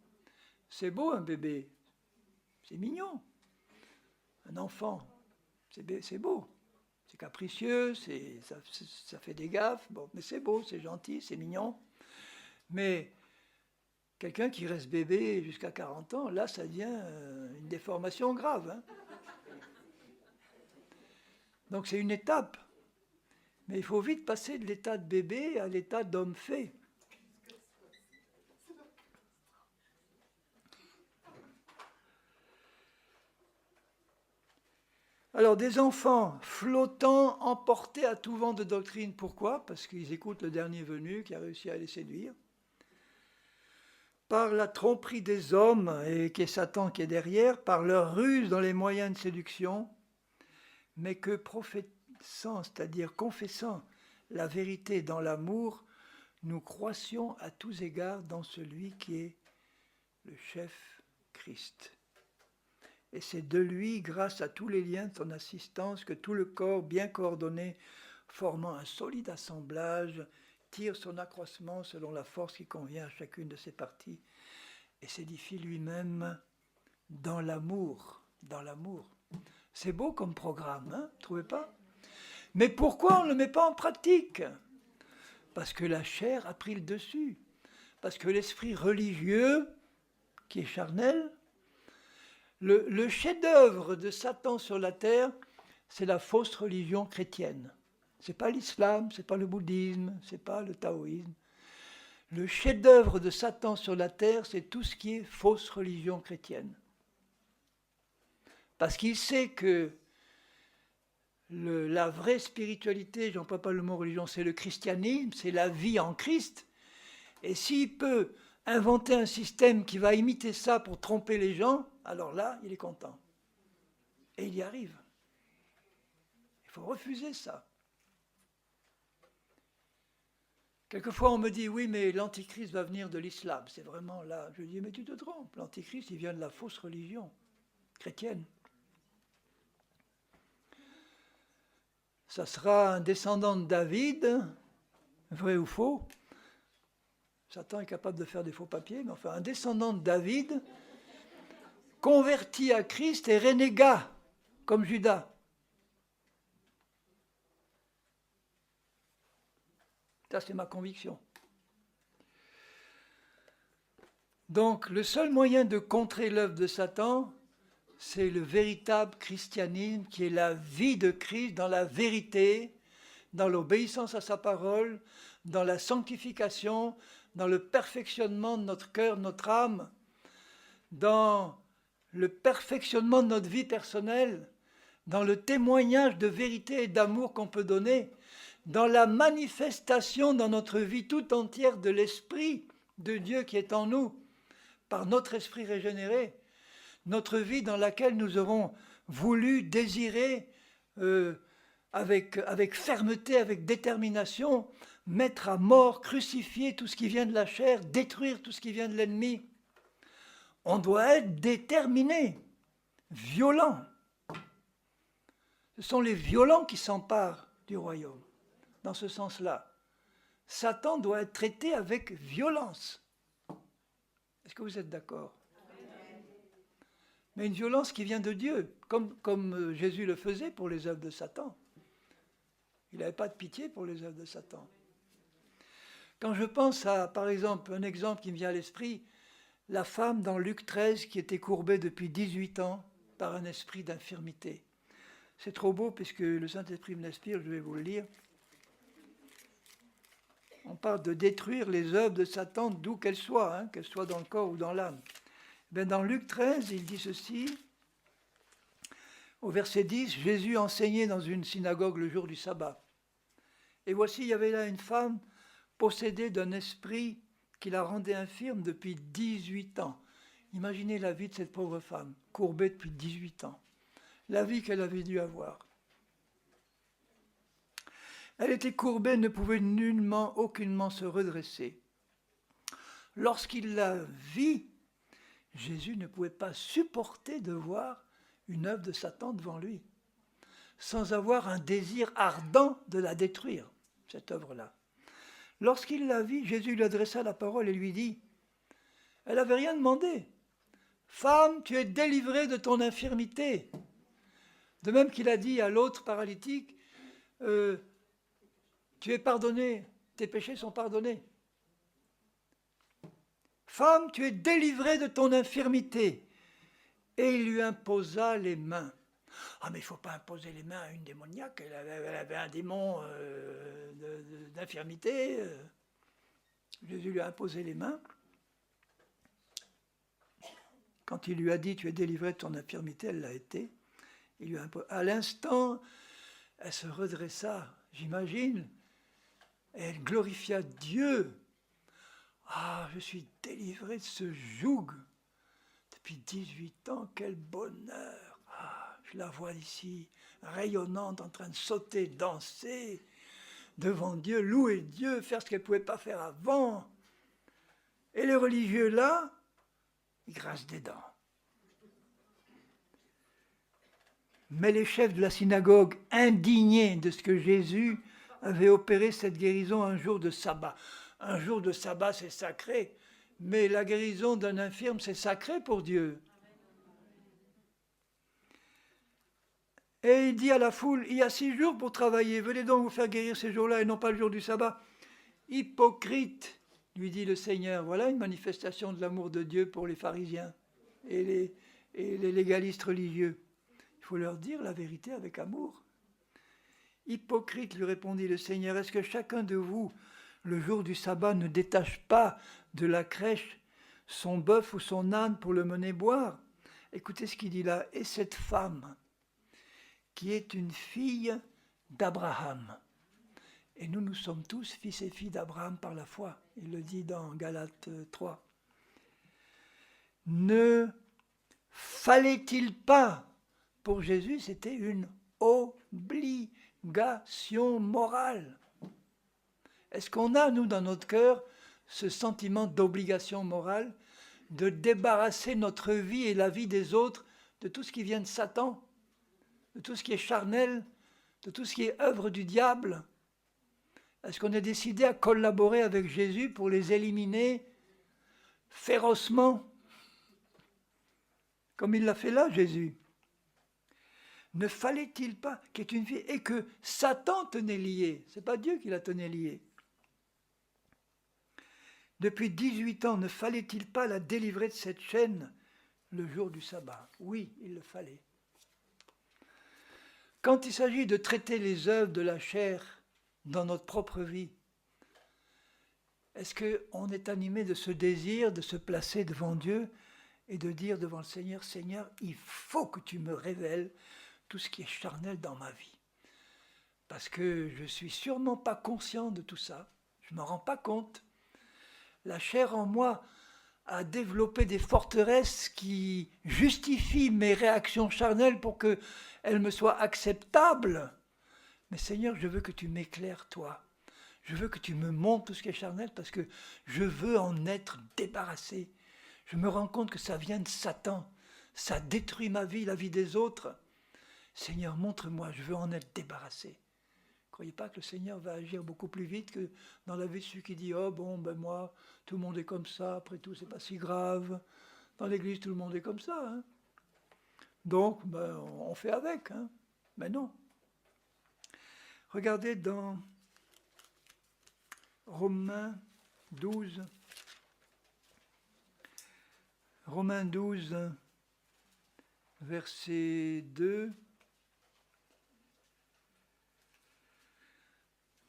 C'est beau un bébé, c'est mignon. Un enfant, c'est beau. C'est capricieux, ça fait des gaffes, bon, mais c'est beau, c'est gentil, c'est mignon. Mais quelqu'un qui reste bébé jusqu'à 40 ans, là, ça devient une déformation grave. Hein. Donc c'est une étape. Mais il faut vite passer de l'état de bébé à l'état d'homme fait. Alors, des enfants flottants, emportés à tout vent de doctrine. Pourquoi? Parce qu'ils écoutent le dernier venu qui a réussi à les séduire. par la tromperie des hommes, et qui est Satan qui est derrière, par leur ruse dans les moyens de séduction, mais que professant, c'est-à-dire confessant la vérité dans l'amour, nous croissions à tous égards dans celui qui est le chef Christ. Et c'est de lui, grâce à tous les liens de son assistance, que tout le corps bien coordonné, formant un solide assemblage, tire son accroissement selon la force qui convient à chacune de ses parties et s'édifie lui-même dans l'amour. Dans l'amour. C'est beau comme programme, hein, vous ne trouvez pas? Mais pourquoi on ne le met pas en pratique? Parce que la chair a pris le dessus. Parce que l'esprit religieux, qui est charnel, le chef-d'œuvre de Satan sur la terre, c'est la fausse religion chrétienne. Ce n'est pas l'islam, ce n'est pas le bouddhisme, ce n'est pas le taoïsme. Le chef-d'œuvre de Satan sur la terre, c'est tout ce qui est fausse religion chrétienne. Parce qu'il sait que la vraie spiritualité, j'emploie pas le mot religion, c'est le christianisme, c'est la vie en Christ. Et s'il peut inventer un système qui va imiter ça pour tromper les gens, alors là, il est content. Et il y arrive. Il faut refuser ça. Quelquefois, on me dit, oui, mais l'antichrist va venir de l'islam. C'est vraiment là. Je dis, mais tu te trompes. L'antichrist, il vient de la fausse religion chrétienne. Ça sera un descendant de David, vrai ou faux. Satan est capable de faire des faux papiers, mais enfin, un descendant de David, converti à Christ et renégat, comme Judas. Ça, c'est ma conviction. Donc, le seul moyen de contrer l'œuvre de Satan, c'est le véritable christianisme, qui est la vie de Christ dans la vérité, dans l'obéissance à sa parole, dans la sanctification, dans le perfectionnement de notre cœur, de notre âme, dans le perfectionnement de notre vie personnelle, dans le témoignage de vérité et d'amour qu'on peut donner, dans la manifestation dans notre vie tout entière de l'Esprit de Dieu qui est en nous, par notre esprit régénéré, notre vie dans laquelle nous aurons voulu, désiré, avec fermeté, avec détermination, mettre à mort, crucifier tout ce qui vient de la chair, détruire tout ce qui vient de l'ennemi. On doit être déterminé, violent. Ce sont les violents qui s'emparent du royaume. Dans ce sens-là, Satan doit être traité avec violence. Est-ce que vous êtes d'accord? Mais une violence qui vient de Dieu, comme Jésus le faisait pour les œuvres de Satan. Il n'avait pas de pitié pour les œuvres de Satan. Quand je pense à, par exemple, un exemple qui me vient à l'esprit, la femme dans Luc 13 qui était courbée depuis 18 ans par un esprit d'infirmité. C'est trop beau puisque le Saint-Esprit me l'inspire, je vais vous le lire. On parle de détruire les œuvres de Satan d'où qu'elles soient, hein, qu'elles soient dans le corps ou dans l'âme. Ben dans Luc 13, il dit ceci, au verset 10, Jésus enseignait dans une synagogue le jour du sabbat. Et voici, il y avait là une femme possédée d'un esprit qui la rendait infirme depuis 18 ans. Imaginez la vie de cette pauvre femme, courbée depuis 18 ans. La vie qu'elle avait dû avoir. Elle était courbée, ne pouvait nullement, aucunement se redresser. Lorsqu'il la vit, Jésus ne pouvait pas supporter de voir une œuvre de Satan devant lui, sans avoir un désir ardent de la détruire, cette œuvre-là. Lorsqu'il la vit, Jésus lui adressa la parole et lui dit, elle n'avait rien demandé. Femme, tu es délivrée de ton infirmité. De même qu'il a dit à l'autre paralytique, tu es pardonné, tes péchés sont pardonnés. Femme, tu es délivrée de ton infirmité. Et il lui imposa les mains. Ah, mais il ne faut pas imposer les mains à une démoniaque, elle avait un démon d'infirmité. Jésus lui a imposé les mains. Quand il lui a dit, tu es délivrée de ton infirmité, elle l'a été. Il lui a imposé. À l'instant, elle se redressa, j'imagine, et elle glorifia Dieu. Ah, je suis délivré de ce joug. Depuis 18 ans, quel bonheur. Ah, je la vois ici, rayonnante, en train de sauter, danser devant Dieu, louer Dieu, faire ce qu'elle ne pouvait pas faire avant. Et les religieux là, ils grincent des dents. Mais les chefs de la synagogue, indignés de ce que Jésus avait opéré cette guérison un jour de sabbat. Un jour de sabbat, c'est sacré, mais la guérison d'un infirme, c'est sacré pour Dieu. Et il dit à la foule, il y a 6 jours pour travailler, venez donc vous faire guérir ces jours-là et non pas le jour du sabbat. Hypocrite, lui dit le Seigneur, voilà une manifestation de l'amour de Dieu pour les pharisiens et les légalistes religieux. Il faut leur dire la vérité avec amour. Hypocrite, lui répondit le Seigneur, est-ce que chacun de vous, le jour du sabbat, ne détache pas de la crèche son bœuf ou son âne pour le mener boire? Écoutez ce qu'il dit là. Et cette femme, qui est une fille d'Abraham, et nous sommes tous fils et filles d'Abraham par la foi, il le dit dans Galates 3. Ne fallait-il pas, pour Jésus, c'était une obligation morale. Est-ce qu'on a, nous, dans notre cœur, ce sentiment d'obligation morale, de débarrasser notre vie et la vie des autres de tout ce qui vient de Satan, de tout ce qui est charnel, de tout ce qui est œuvre du diable? Est-ce qu'on est décidé à collaborer avec Jésus pour les éliminer férocement, comme il l'a fait là, Jésus? Ne fallait-il pas qu'il y ait une fille et que Satan tenait lié? Ce n'est pas Dieu qui la tenait liée. Depuis 18 ans, ne fallait-il pas la délivrer de cette chaîne le jour du sabbat? Oui, il le fallait. Quand il s'agit de traiter les œuvres de la chair dans notre propre vie, est-ce qu'on est animé de ce désir de se placer devant Dieu et de dire devant le Seigneur, Seigneur, il faut que tu me révèles tout ce qui est charnel dans ma vie. Parce que je ne suis sûrement pas conscient de tout ça, je ne m'en rends pas compte. La chair en moi a développé des forteresses qui justifient mes réactions charnelles pour qu'elles me soient acceptables. Mais Seigneur, je veux que tu m'éclaires, toi. Je veux que tu me montres tout ce qui est charnel parce que je veux en être débarrassé. Je me rends compte que ça vient de Satan. Ça détruit ma vie, la vie des autres. Seigneur, montre-moi, je veux en être débarrassé. Ne croyez pas que le Seigneur va agir beaucoup plus vite que dans la vie de celui qui dit « Oh bon, ben moi, tout le monde est comme ça, après tout, c'est pas si grave. Dans l'église, tout le monde est comme ça. Hein. Donc, ben, on fait avec. Hein. » Mais non. Regardez dans Romains 12. Romains 12, verset 2.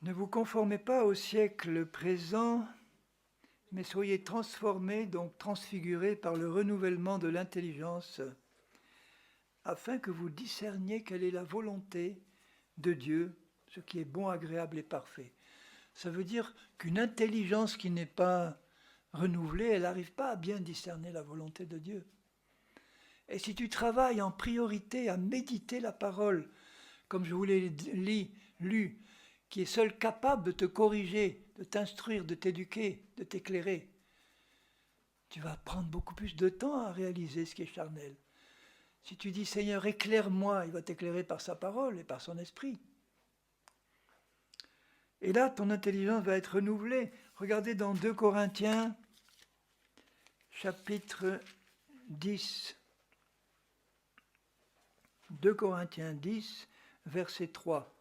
Ne vous conformez pas au siècle présent, mais soyez transformés, donc transfigurés par le renouvellement de l'intelligence, afin que vous discerniez quelle est la volonté de Dieu, ce qui est bon, agréable et parfait. Ça veut dire qu'une intelligence qui n'est pas renouvelée, elle n'arrive pas à bien discerner la volonté de Dieu. Et si tu travailles en priorité à méditer la parole, comme je vous l'ai lu, qui est seul capable de te corriger, de t'instruire, de t'éduquer, de t'éclairer, tu vas prendre beaucoup plus de temps à réaliser ce qui est charnel. Si tu dis « Seigneur, éclaire-moi », il va t'éclairer par sa parole et par son esprit. Et là, ton intelligence va être renouvelée. Regardez dans 2 Corinthiens, chapitre 10. 2 Corinthiens 10, verset 3.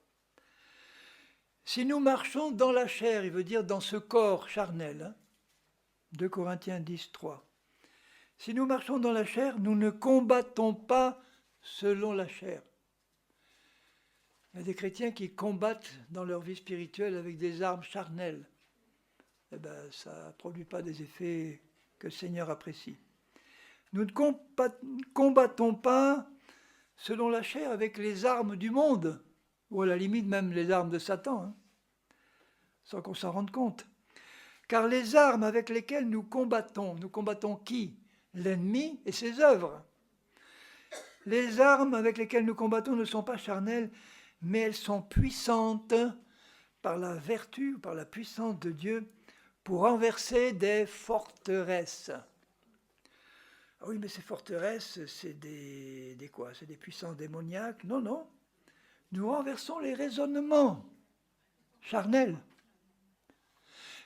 Si nous marchons dans la chair, il veut dire dans ce corps charnel, hein, 2 Corinthiens 10, 3. Si nous marchons dans la chair, nous ne combattons pas selon la chair. Il y a des chrétiens qui combattent dans leur vie spirituelle avec des armes charnelles. Eh bien, ça ne produit pas des effets que le Seigneur apprécie. Nous ne combattons pas selon la chair avec les armes du monde, ou à la limite même les armes de Satan, hein, sans qu'on s'en rende compte. Car les armes avec lesquelles nous combattons qui? L'ennemi et ses œuvres. Les armes avec lesquelles nous combattons ne sont pas charnelles, mais elles sont puissantes par la vertu, par la puissance de Dieu, pour renverser des forteresses. Ah oui, mais ces forteresses, c'est des quoi? C'est des puissances démoniaques? Non, non. Nous renversons les raisonnements charnels.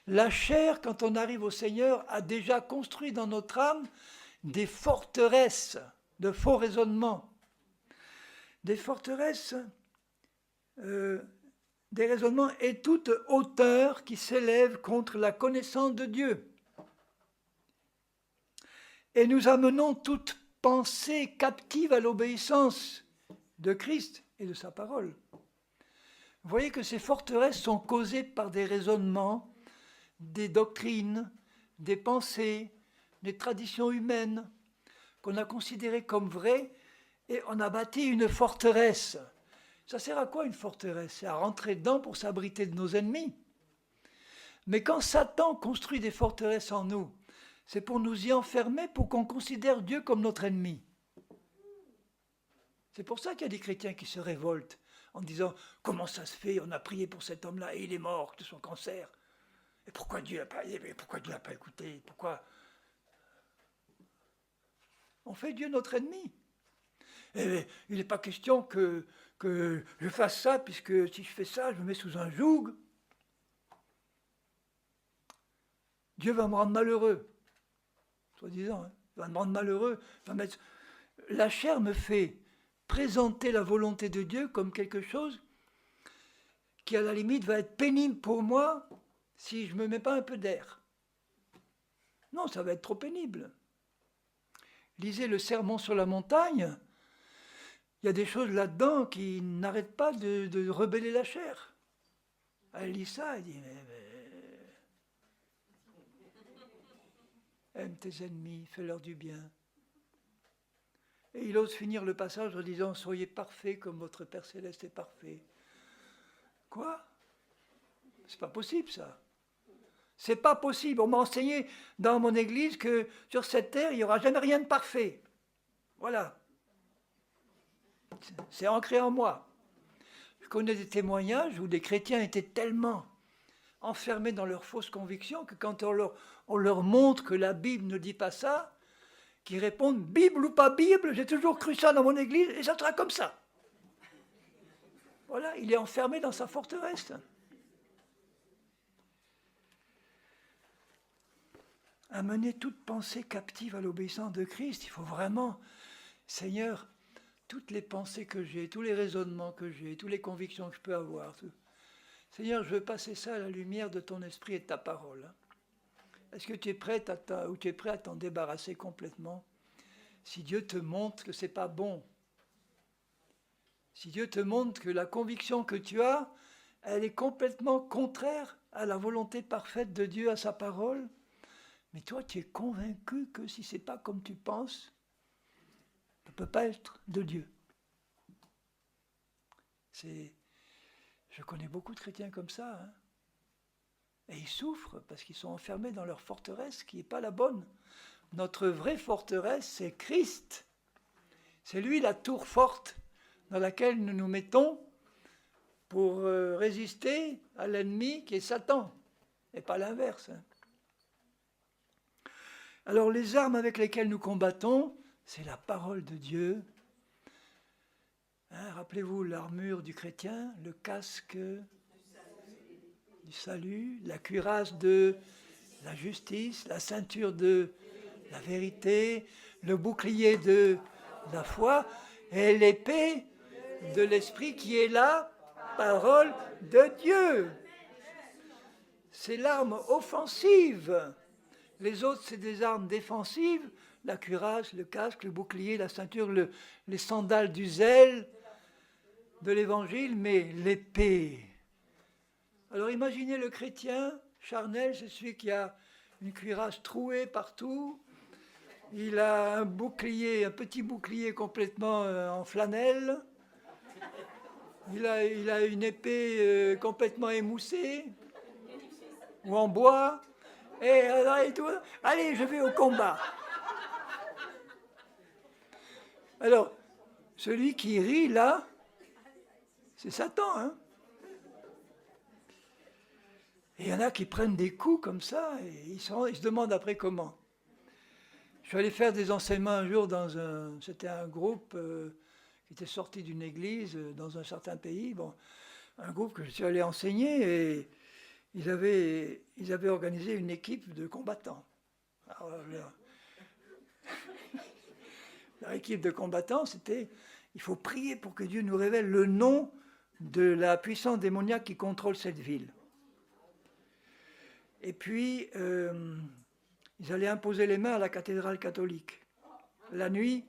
La chair, quand on arrive au Seigneur, a déjà construit dans notre âme des forteresses de faux raisonnements. Des forteresses, des raisonnements et toute hauteur qui s'élève contre la connaissance de Dieu. Et nous amenons toute pensée captive à l'obéissance de Christ et de sa parole. Vous voyez que ces forteresses sont causées par des raisonnements, des doctrines, des pensées, des traditions humaines qu'on a considérées comme vraies et on a bâti une forteresse. Ça sert à quoi une forteresse? C'est à rentrer dedans pour s'abriter de nos ennemis. Mais quand Satan construit des forteresses en nous, c'est pour nous y enfermer, pour qu'on considère Dieu comme notre ennemi. C'est pour ça qu'il y a des chrétiens qui se révoltent en disant « Comment ça se fait? On a prié pour cet homme-là et il est mort de son cancer. Et pourquoi Dieu n'a pas écouté? Pourquoi ?» On fait Dieu notre ennemi. Et il n'est pas question que je fasse ça, puisque si je fais ça, je me mets sous un joug. Dieu va me rendre malheureux. Soi-disant, hein. Il va me rendre malheureux. La chair me fait présenter la volonté de Dieu comme quelque chose qui, à la limite, va être pénible pour moi si je ne me mets pas un peu d'air. Non, ça va être trop pénible. Lisez le Sermon sur la montagne. Il y a des choses là-dedans qui n'arrêtent pas de rebeller la chair. Elle lit ça, elle dit aime tes ennemis, fais-leur du bien. Et il ose finir le passage en disant soyez parfaits comme votre Père Céleste est parfait. Quoi? C'est pas possible ça. C'est pas possible. On m'a enseigné dans mon église que sur cette terre, il n'y aura jamais rien de parfait. Voilà. C'est ancré en moi. Je connais des témoignages où des chrétiens étaient tellement enfermés dans leurs fausses convictions que quand on leur montre que la Bible ne dit pas ça, qu'ils répondent « Bible ou pas Bible, j'ai toujours cru ça dans mon église et ça sera comme ça ». Voilà, il est enfermé dans sa forteresse. Amener toute pensée captive à l'obéissance de Christ, il faut vraiment, Seigneur, toutes les pensées que j'ai, tous les raisonnements que j'ai, toutes les convictions que je peux avoir, Seigneur, je veux passer ça à la lumière de ton esprit et de ta parole. Est-ce que tu es prêt à t'en débarrasser complètement? Si Dieu te montre que ce n'est pas bon, si Dieu te montre que la conviction que tu as, elle est complètement contraire à la volonté parfaite de Dieu, à sa parole, mais toi tu es convaincu que si ce n'est pas comme tu penses, ça ne peut pas être de Dieu. Je connais beaucoup de chrétiens comme ça, hein. Et ils souffrent parce qu'ils sont enfermés dans leur forteresse qui n'est pas la bonne. Notre vraie forteresse, c'est Christ. C'est lui la tour forte dans laquelle nous nous mettons pour résister à l'ennemi qui est Satan, et pas l'inverse. Hein. Alors les armes avec lesquelles nous combattons, c'est la parole de Dieu. Hein, rappelez-vous l'armure du chrétien, le casque du salut, la cuirasse de la justice, la ceinture de la vérité, le bouclier de la foi et l'épée de l'esprit qui est la parole de Dieu. C'est l'arme offensive. Les autres, c'est des armes défensives, la cuirasse, le casque, le bouclier, la ceinture, les sandales du zèle de l'évangile, mais l'épée. Alors imaginez le chrétien charnel, c'est celui qui a une cuirasse trouée partout, il a un bouclier, un petit bouclier complètement en flanelle, il a une épée complètement émoussée, ou en bois, Et tout, allez, je vais au combat. Alors, celui qui rit là, c'est Satan, hein. Et il y en a qui prennent des coups comme ça, et ils se demandent après comment. Je suis allé faire des enseignements un jour c'était un groupe qui était sorti d'une église dans un certain pays, bon, un groupe que je suis allé enseigner, et ils avaient organisé une équipe de combattants. Alors, leur équipe de combattants, c'était, il faut prier pour que Dieu nous révèle le nom de la puissance démoniaque qui contrôle cette ville. Et puis, ils allaient imposer les mains à la cathédrale catholique, la nuit,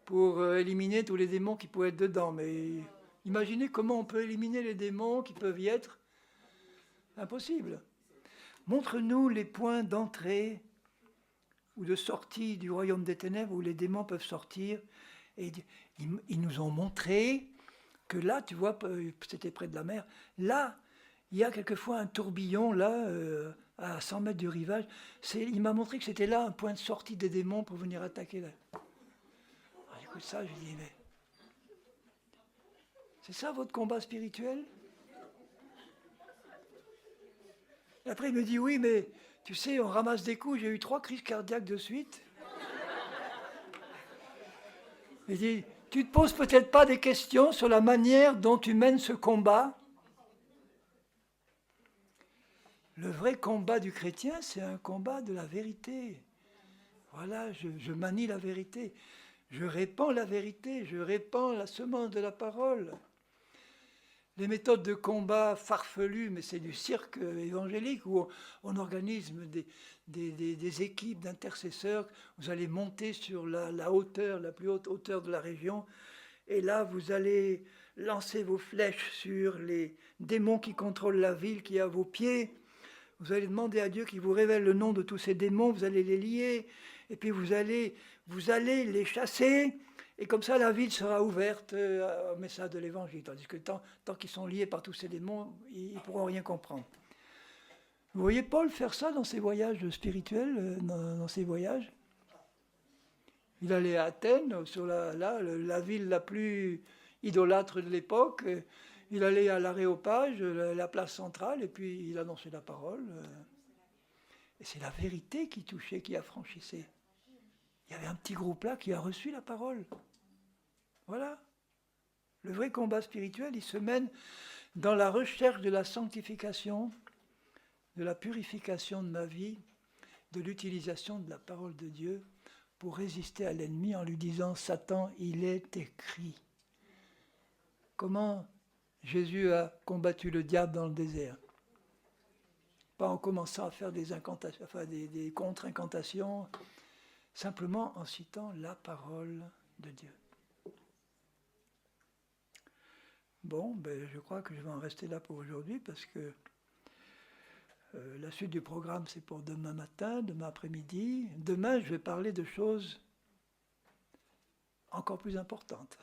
pour éliminer tous les démons qui pouvaient être dedans. Mais imaginez comment on peut éliminer les démons qui peuvent y être. Impossible. Montre-nous les points d'entrée ou de sortie du royaume des ténèbres où les démons peuvent sortir. Et ils nous ont montré que là, tu vois, c'était près de la mer, là, il y a quelquefois un tourbillon, là, à 100 mètres du rivage. Il m'a montré que c'était là un point de sortie des démons pour venir attaquer. Là. Alors, j'écoute ça, je dis, mais c'est ça votre combat spirituel? Et après, il me dit, oui, mais tu sais, on ramasse des coups, j'ai eu 3 crises cardiaques de suite. Il dit, tu ne te poses peut-être pas des questions sur la manière dont tu mènes ce combat? Le vrai combat du chrétien, c'est un combat de la vérité. Voilà, je manie la vérité. Je répands la vérité, je répands la semence de la parole. Les méthodes de combat farfelues, mais c'est du cirque évangélique où on organise des équipes d'intercesseurs. Vous allez monter sur la hauteur, la plus haute hauteur de la région, et là vous allez lancer vos flèches sur les démons qui contrôlent la ville qui est à vos pieds. Vous allez demander à Dieu qu'il vous révèle le nom de tous ces démons, vous allez les lier, et puis vous allez les chasser. Et comme ça, la ville sera ouverte au message de l'Évangile. Tandis que tant qu'ils sont liés par tous ces démons, ils ne pourront rien comprendre. Vous voyez Paul faire ça dans ses voyages spirituels, dans ses voyages. Il allait à Athènes, sur la ville la plus idolâtre de l'époque. Il allait à l'Aréopage, la place centrale, et puis il annonçait la parole. Et c'est la vérité qui touchait, qui affranchissait. Il y avait un petit groupe là qui a reçu la parole. Voilà. Le vrai combat spirituel, il se mène dans la recherche de la sanctification, de la purification de ma vie, de l'utilisation de la parole de Dieu pour résister à l'ennemi en lui disant « Satan, il est écrit ». Comment Jésus a combattu le diable dans le désert? Pas en commençant à faire des incantations, enfin des contre-incantations, simplement en citant la parole de Dieu. Bon, je crois que je vais en rester là pour aujourd'hui parce que la suite du programme, c'est pour demain matin, demain après-midi. Demain, je vais parler de choses encore plus importantes.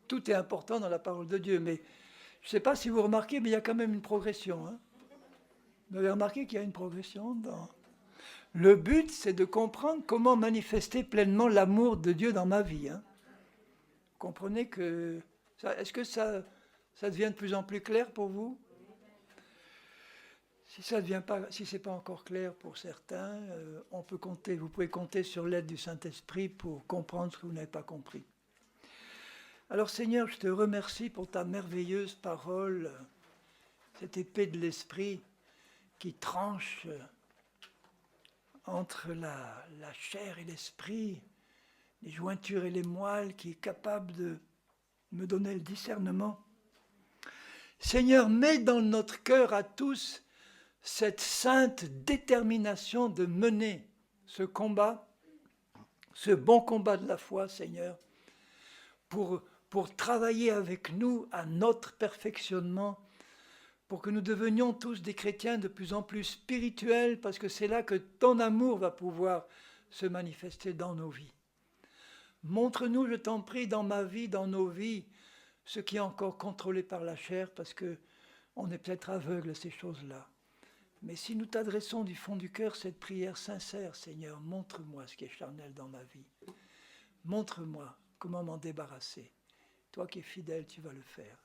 Tout est important dans la parole de Dieu, mais je ne sais pas si vous remarquez, mais il y a quand même une progression. Hein. Vous avez remarqué qu'il y a une progression dans... Le but, c'est de comprendre comment manifester pleinement l'amour de Dieu dans ma vie. Hein. Comprenez que... Est-ce que ça devient de plus en plus clair pour vous? Si ce n'est pas encore clair pour certains, on peut compter. Vous pouvez compter sur l'aide du Saint-Esprit pour comprendre ce que vous n'avez pas compris. Alors Seigneur, je te remercie pour ta merveilleuse parole, cette épée de l'Esprit qui tranche entre la chair et l'esprit, les jointures et les moelles, qui est capable de me donner le discernement. Seigneur, mets dans notre cœur à tous cette sainte détermination de mener ce combat, ce bon combat de la foi, Seigneur, pour travailler avec nous à notre perfectionnement, pour que nous devenions tous des chrétiens de plus en plus spirituels, parce que c'est là que ton amour va pouvoir se manifester dans nos vies. Montre-nous, je t'en prie, dans ma vie, dans nos vies, ce qui est encore contrôlé par la chair, parce qu'on est peut-être aveugle à ces choses-là. Mais si nous t'adressons du fond du cœur cette prière sincère, Seigneur, montre-moi ce qui est charnel dans ma vie. Montre-moi comment m'en débarrasser. Toi qui es fidèle, tu vas le faire.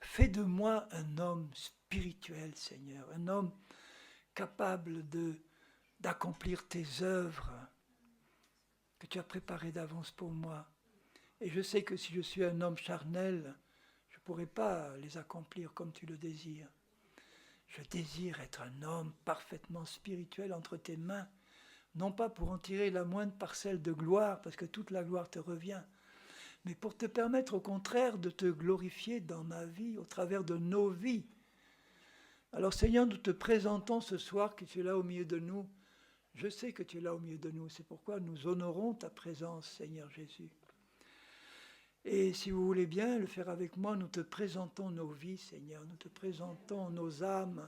Fais de moi un homme spirituel, Seigneur, un homme capable d'accomplir tes œuvres que tu as préparées d'avance pour moi. Et je sais que si je suis un homme charnel, je ne pourrai pas les accomplir comme tu le désires. Je désire être un homme parfaitement spirituel entre tes mains, non pas pour en tirer la moindre parcelle de gloire, parce que toute la gloire te revient, mais pour te permettre au contraire de te glorifier dans ma vie, au travers de nos vies. Alors Seigneur, nous te présentons ce soir que tu es là au milieu de nous. Je sais que tu es là au milieu de nous, c'est pourquoi nous honorons ta présence, Seigneur Jésus. Et si vous voulez bien le faire avec moi, nous te présentons nos vies, Seigneur, nous te présentons nos âmes.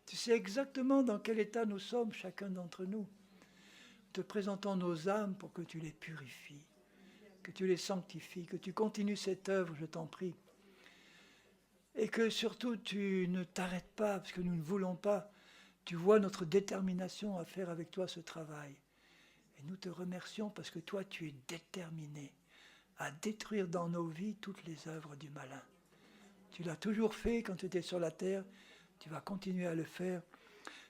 Tu sais exactement dans quel état nous sommes, chacun d'entre nous. Nous te présentons nos âmes pour que tu les purifies, que tu les sanctifies, que tu continues cette œuvre, je t'en prie. Et que surtout tu ne t'arrêtes pas, parce que nous ne voulons pas. Tu vois notre détermination à faire avec toi ce travail. Et nous te remercions parce que toi, tu es déterminé à détruire dans nos vies toutes les œuvres du malin. Tu l'as toujours fait quand tu étais sur la terre, tu vas continuer à le faire.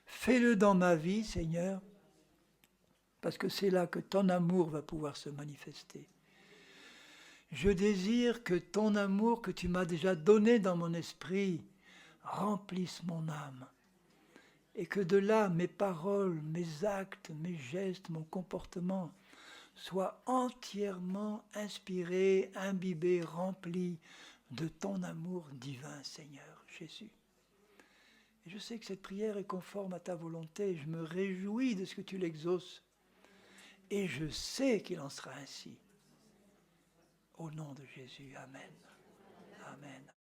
Fais-le dans ma vie, Seigneur, parce que c'est là que ton amour va pouvoir se manifester. Je désire que ton amour que tu m'as déjà donné dans mon esprit remplisse mon âme. Et que de là, mes paroles, mes actes, mes gestes, mon comportement soient entièrement inspirés, imbibés, remplis de ton amour divin, Seigneur Jésus. Et je sais que cette prière est conforme à ta volonté. Je me réjouis de ce que tu l'exauces. Et je sais qu'il en sera ainsi. Au nom de Jésus, Amen. Amen.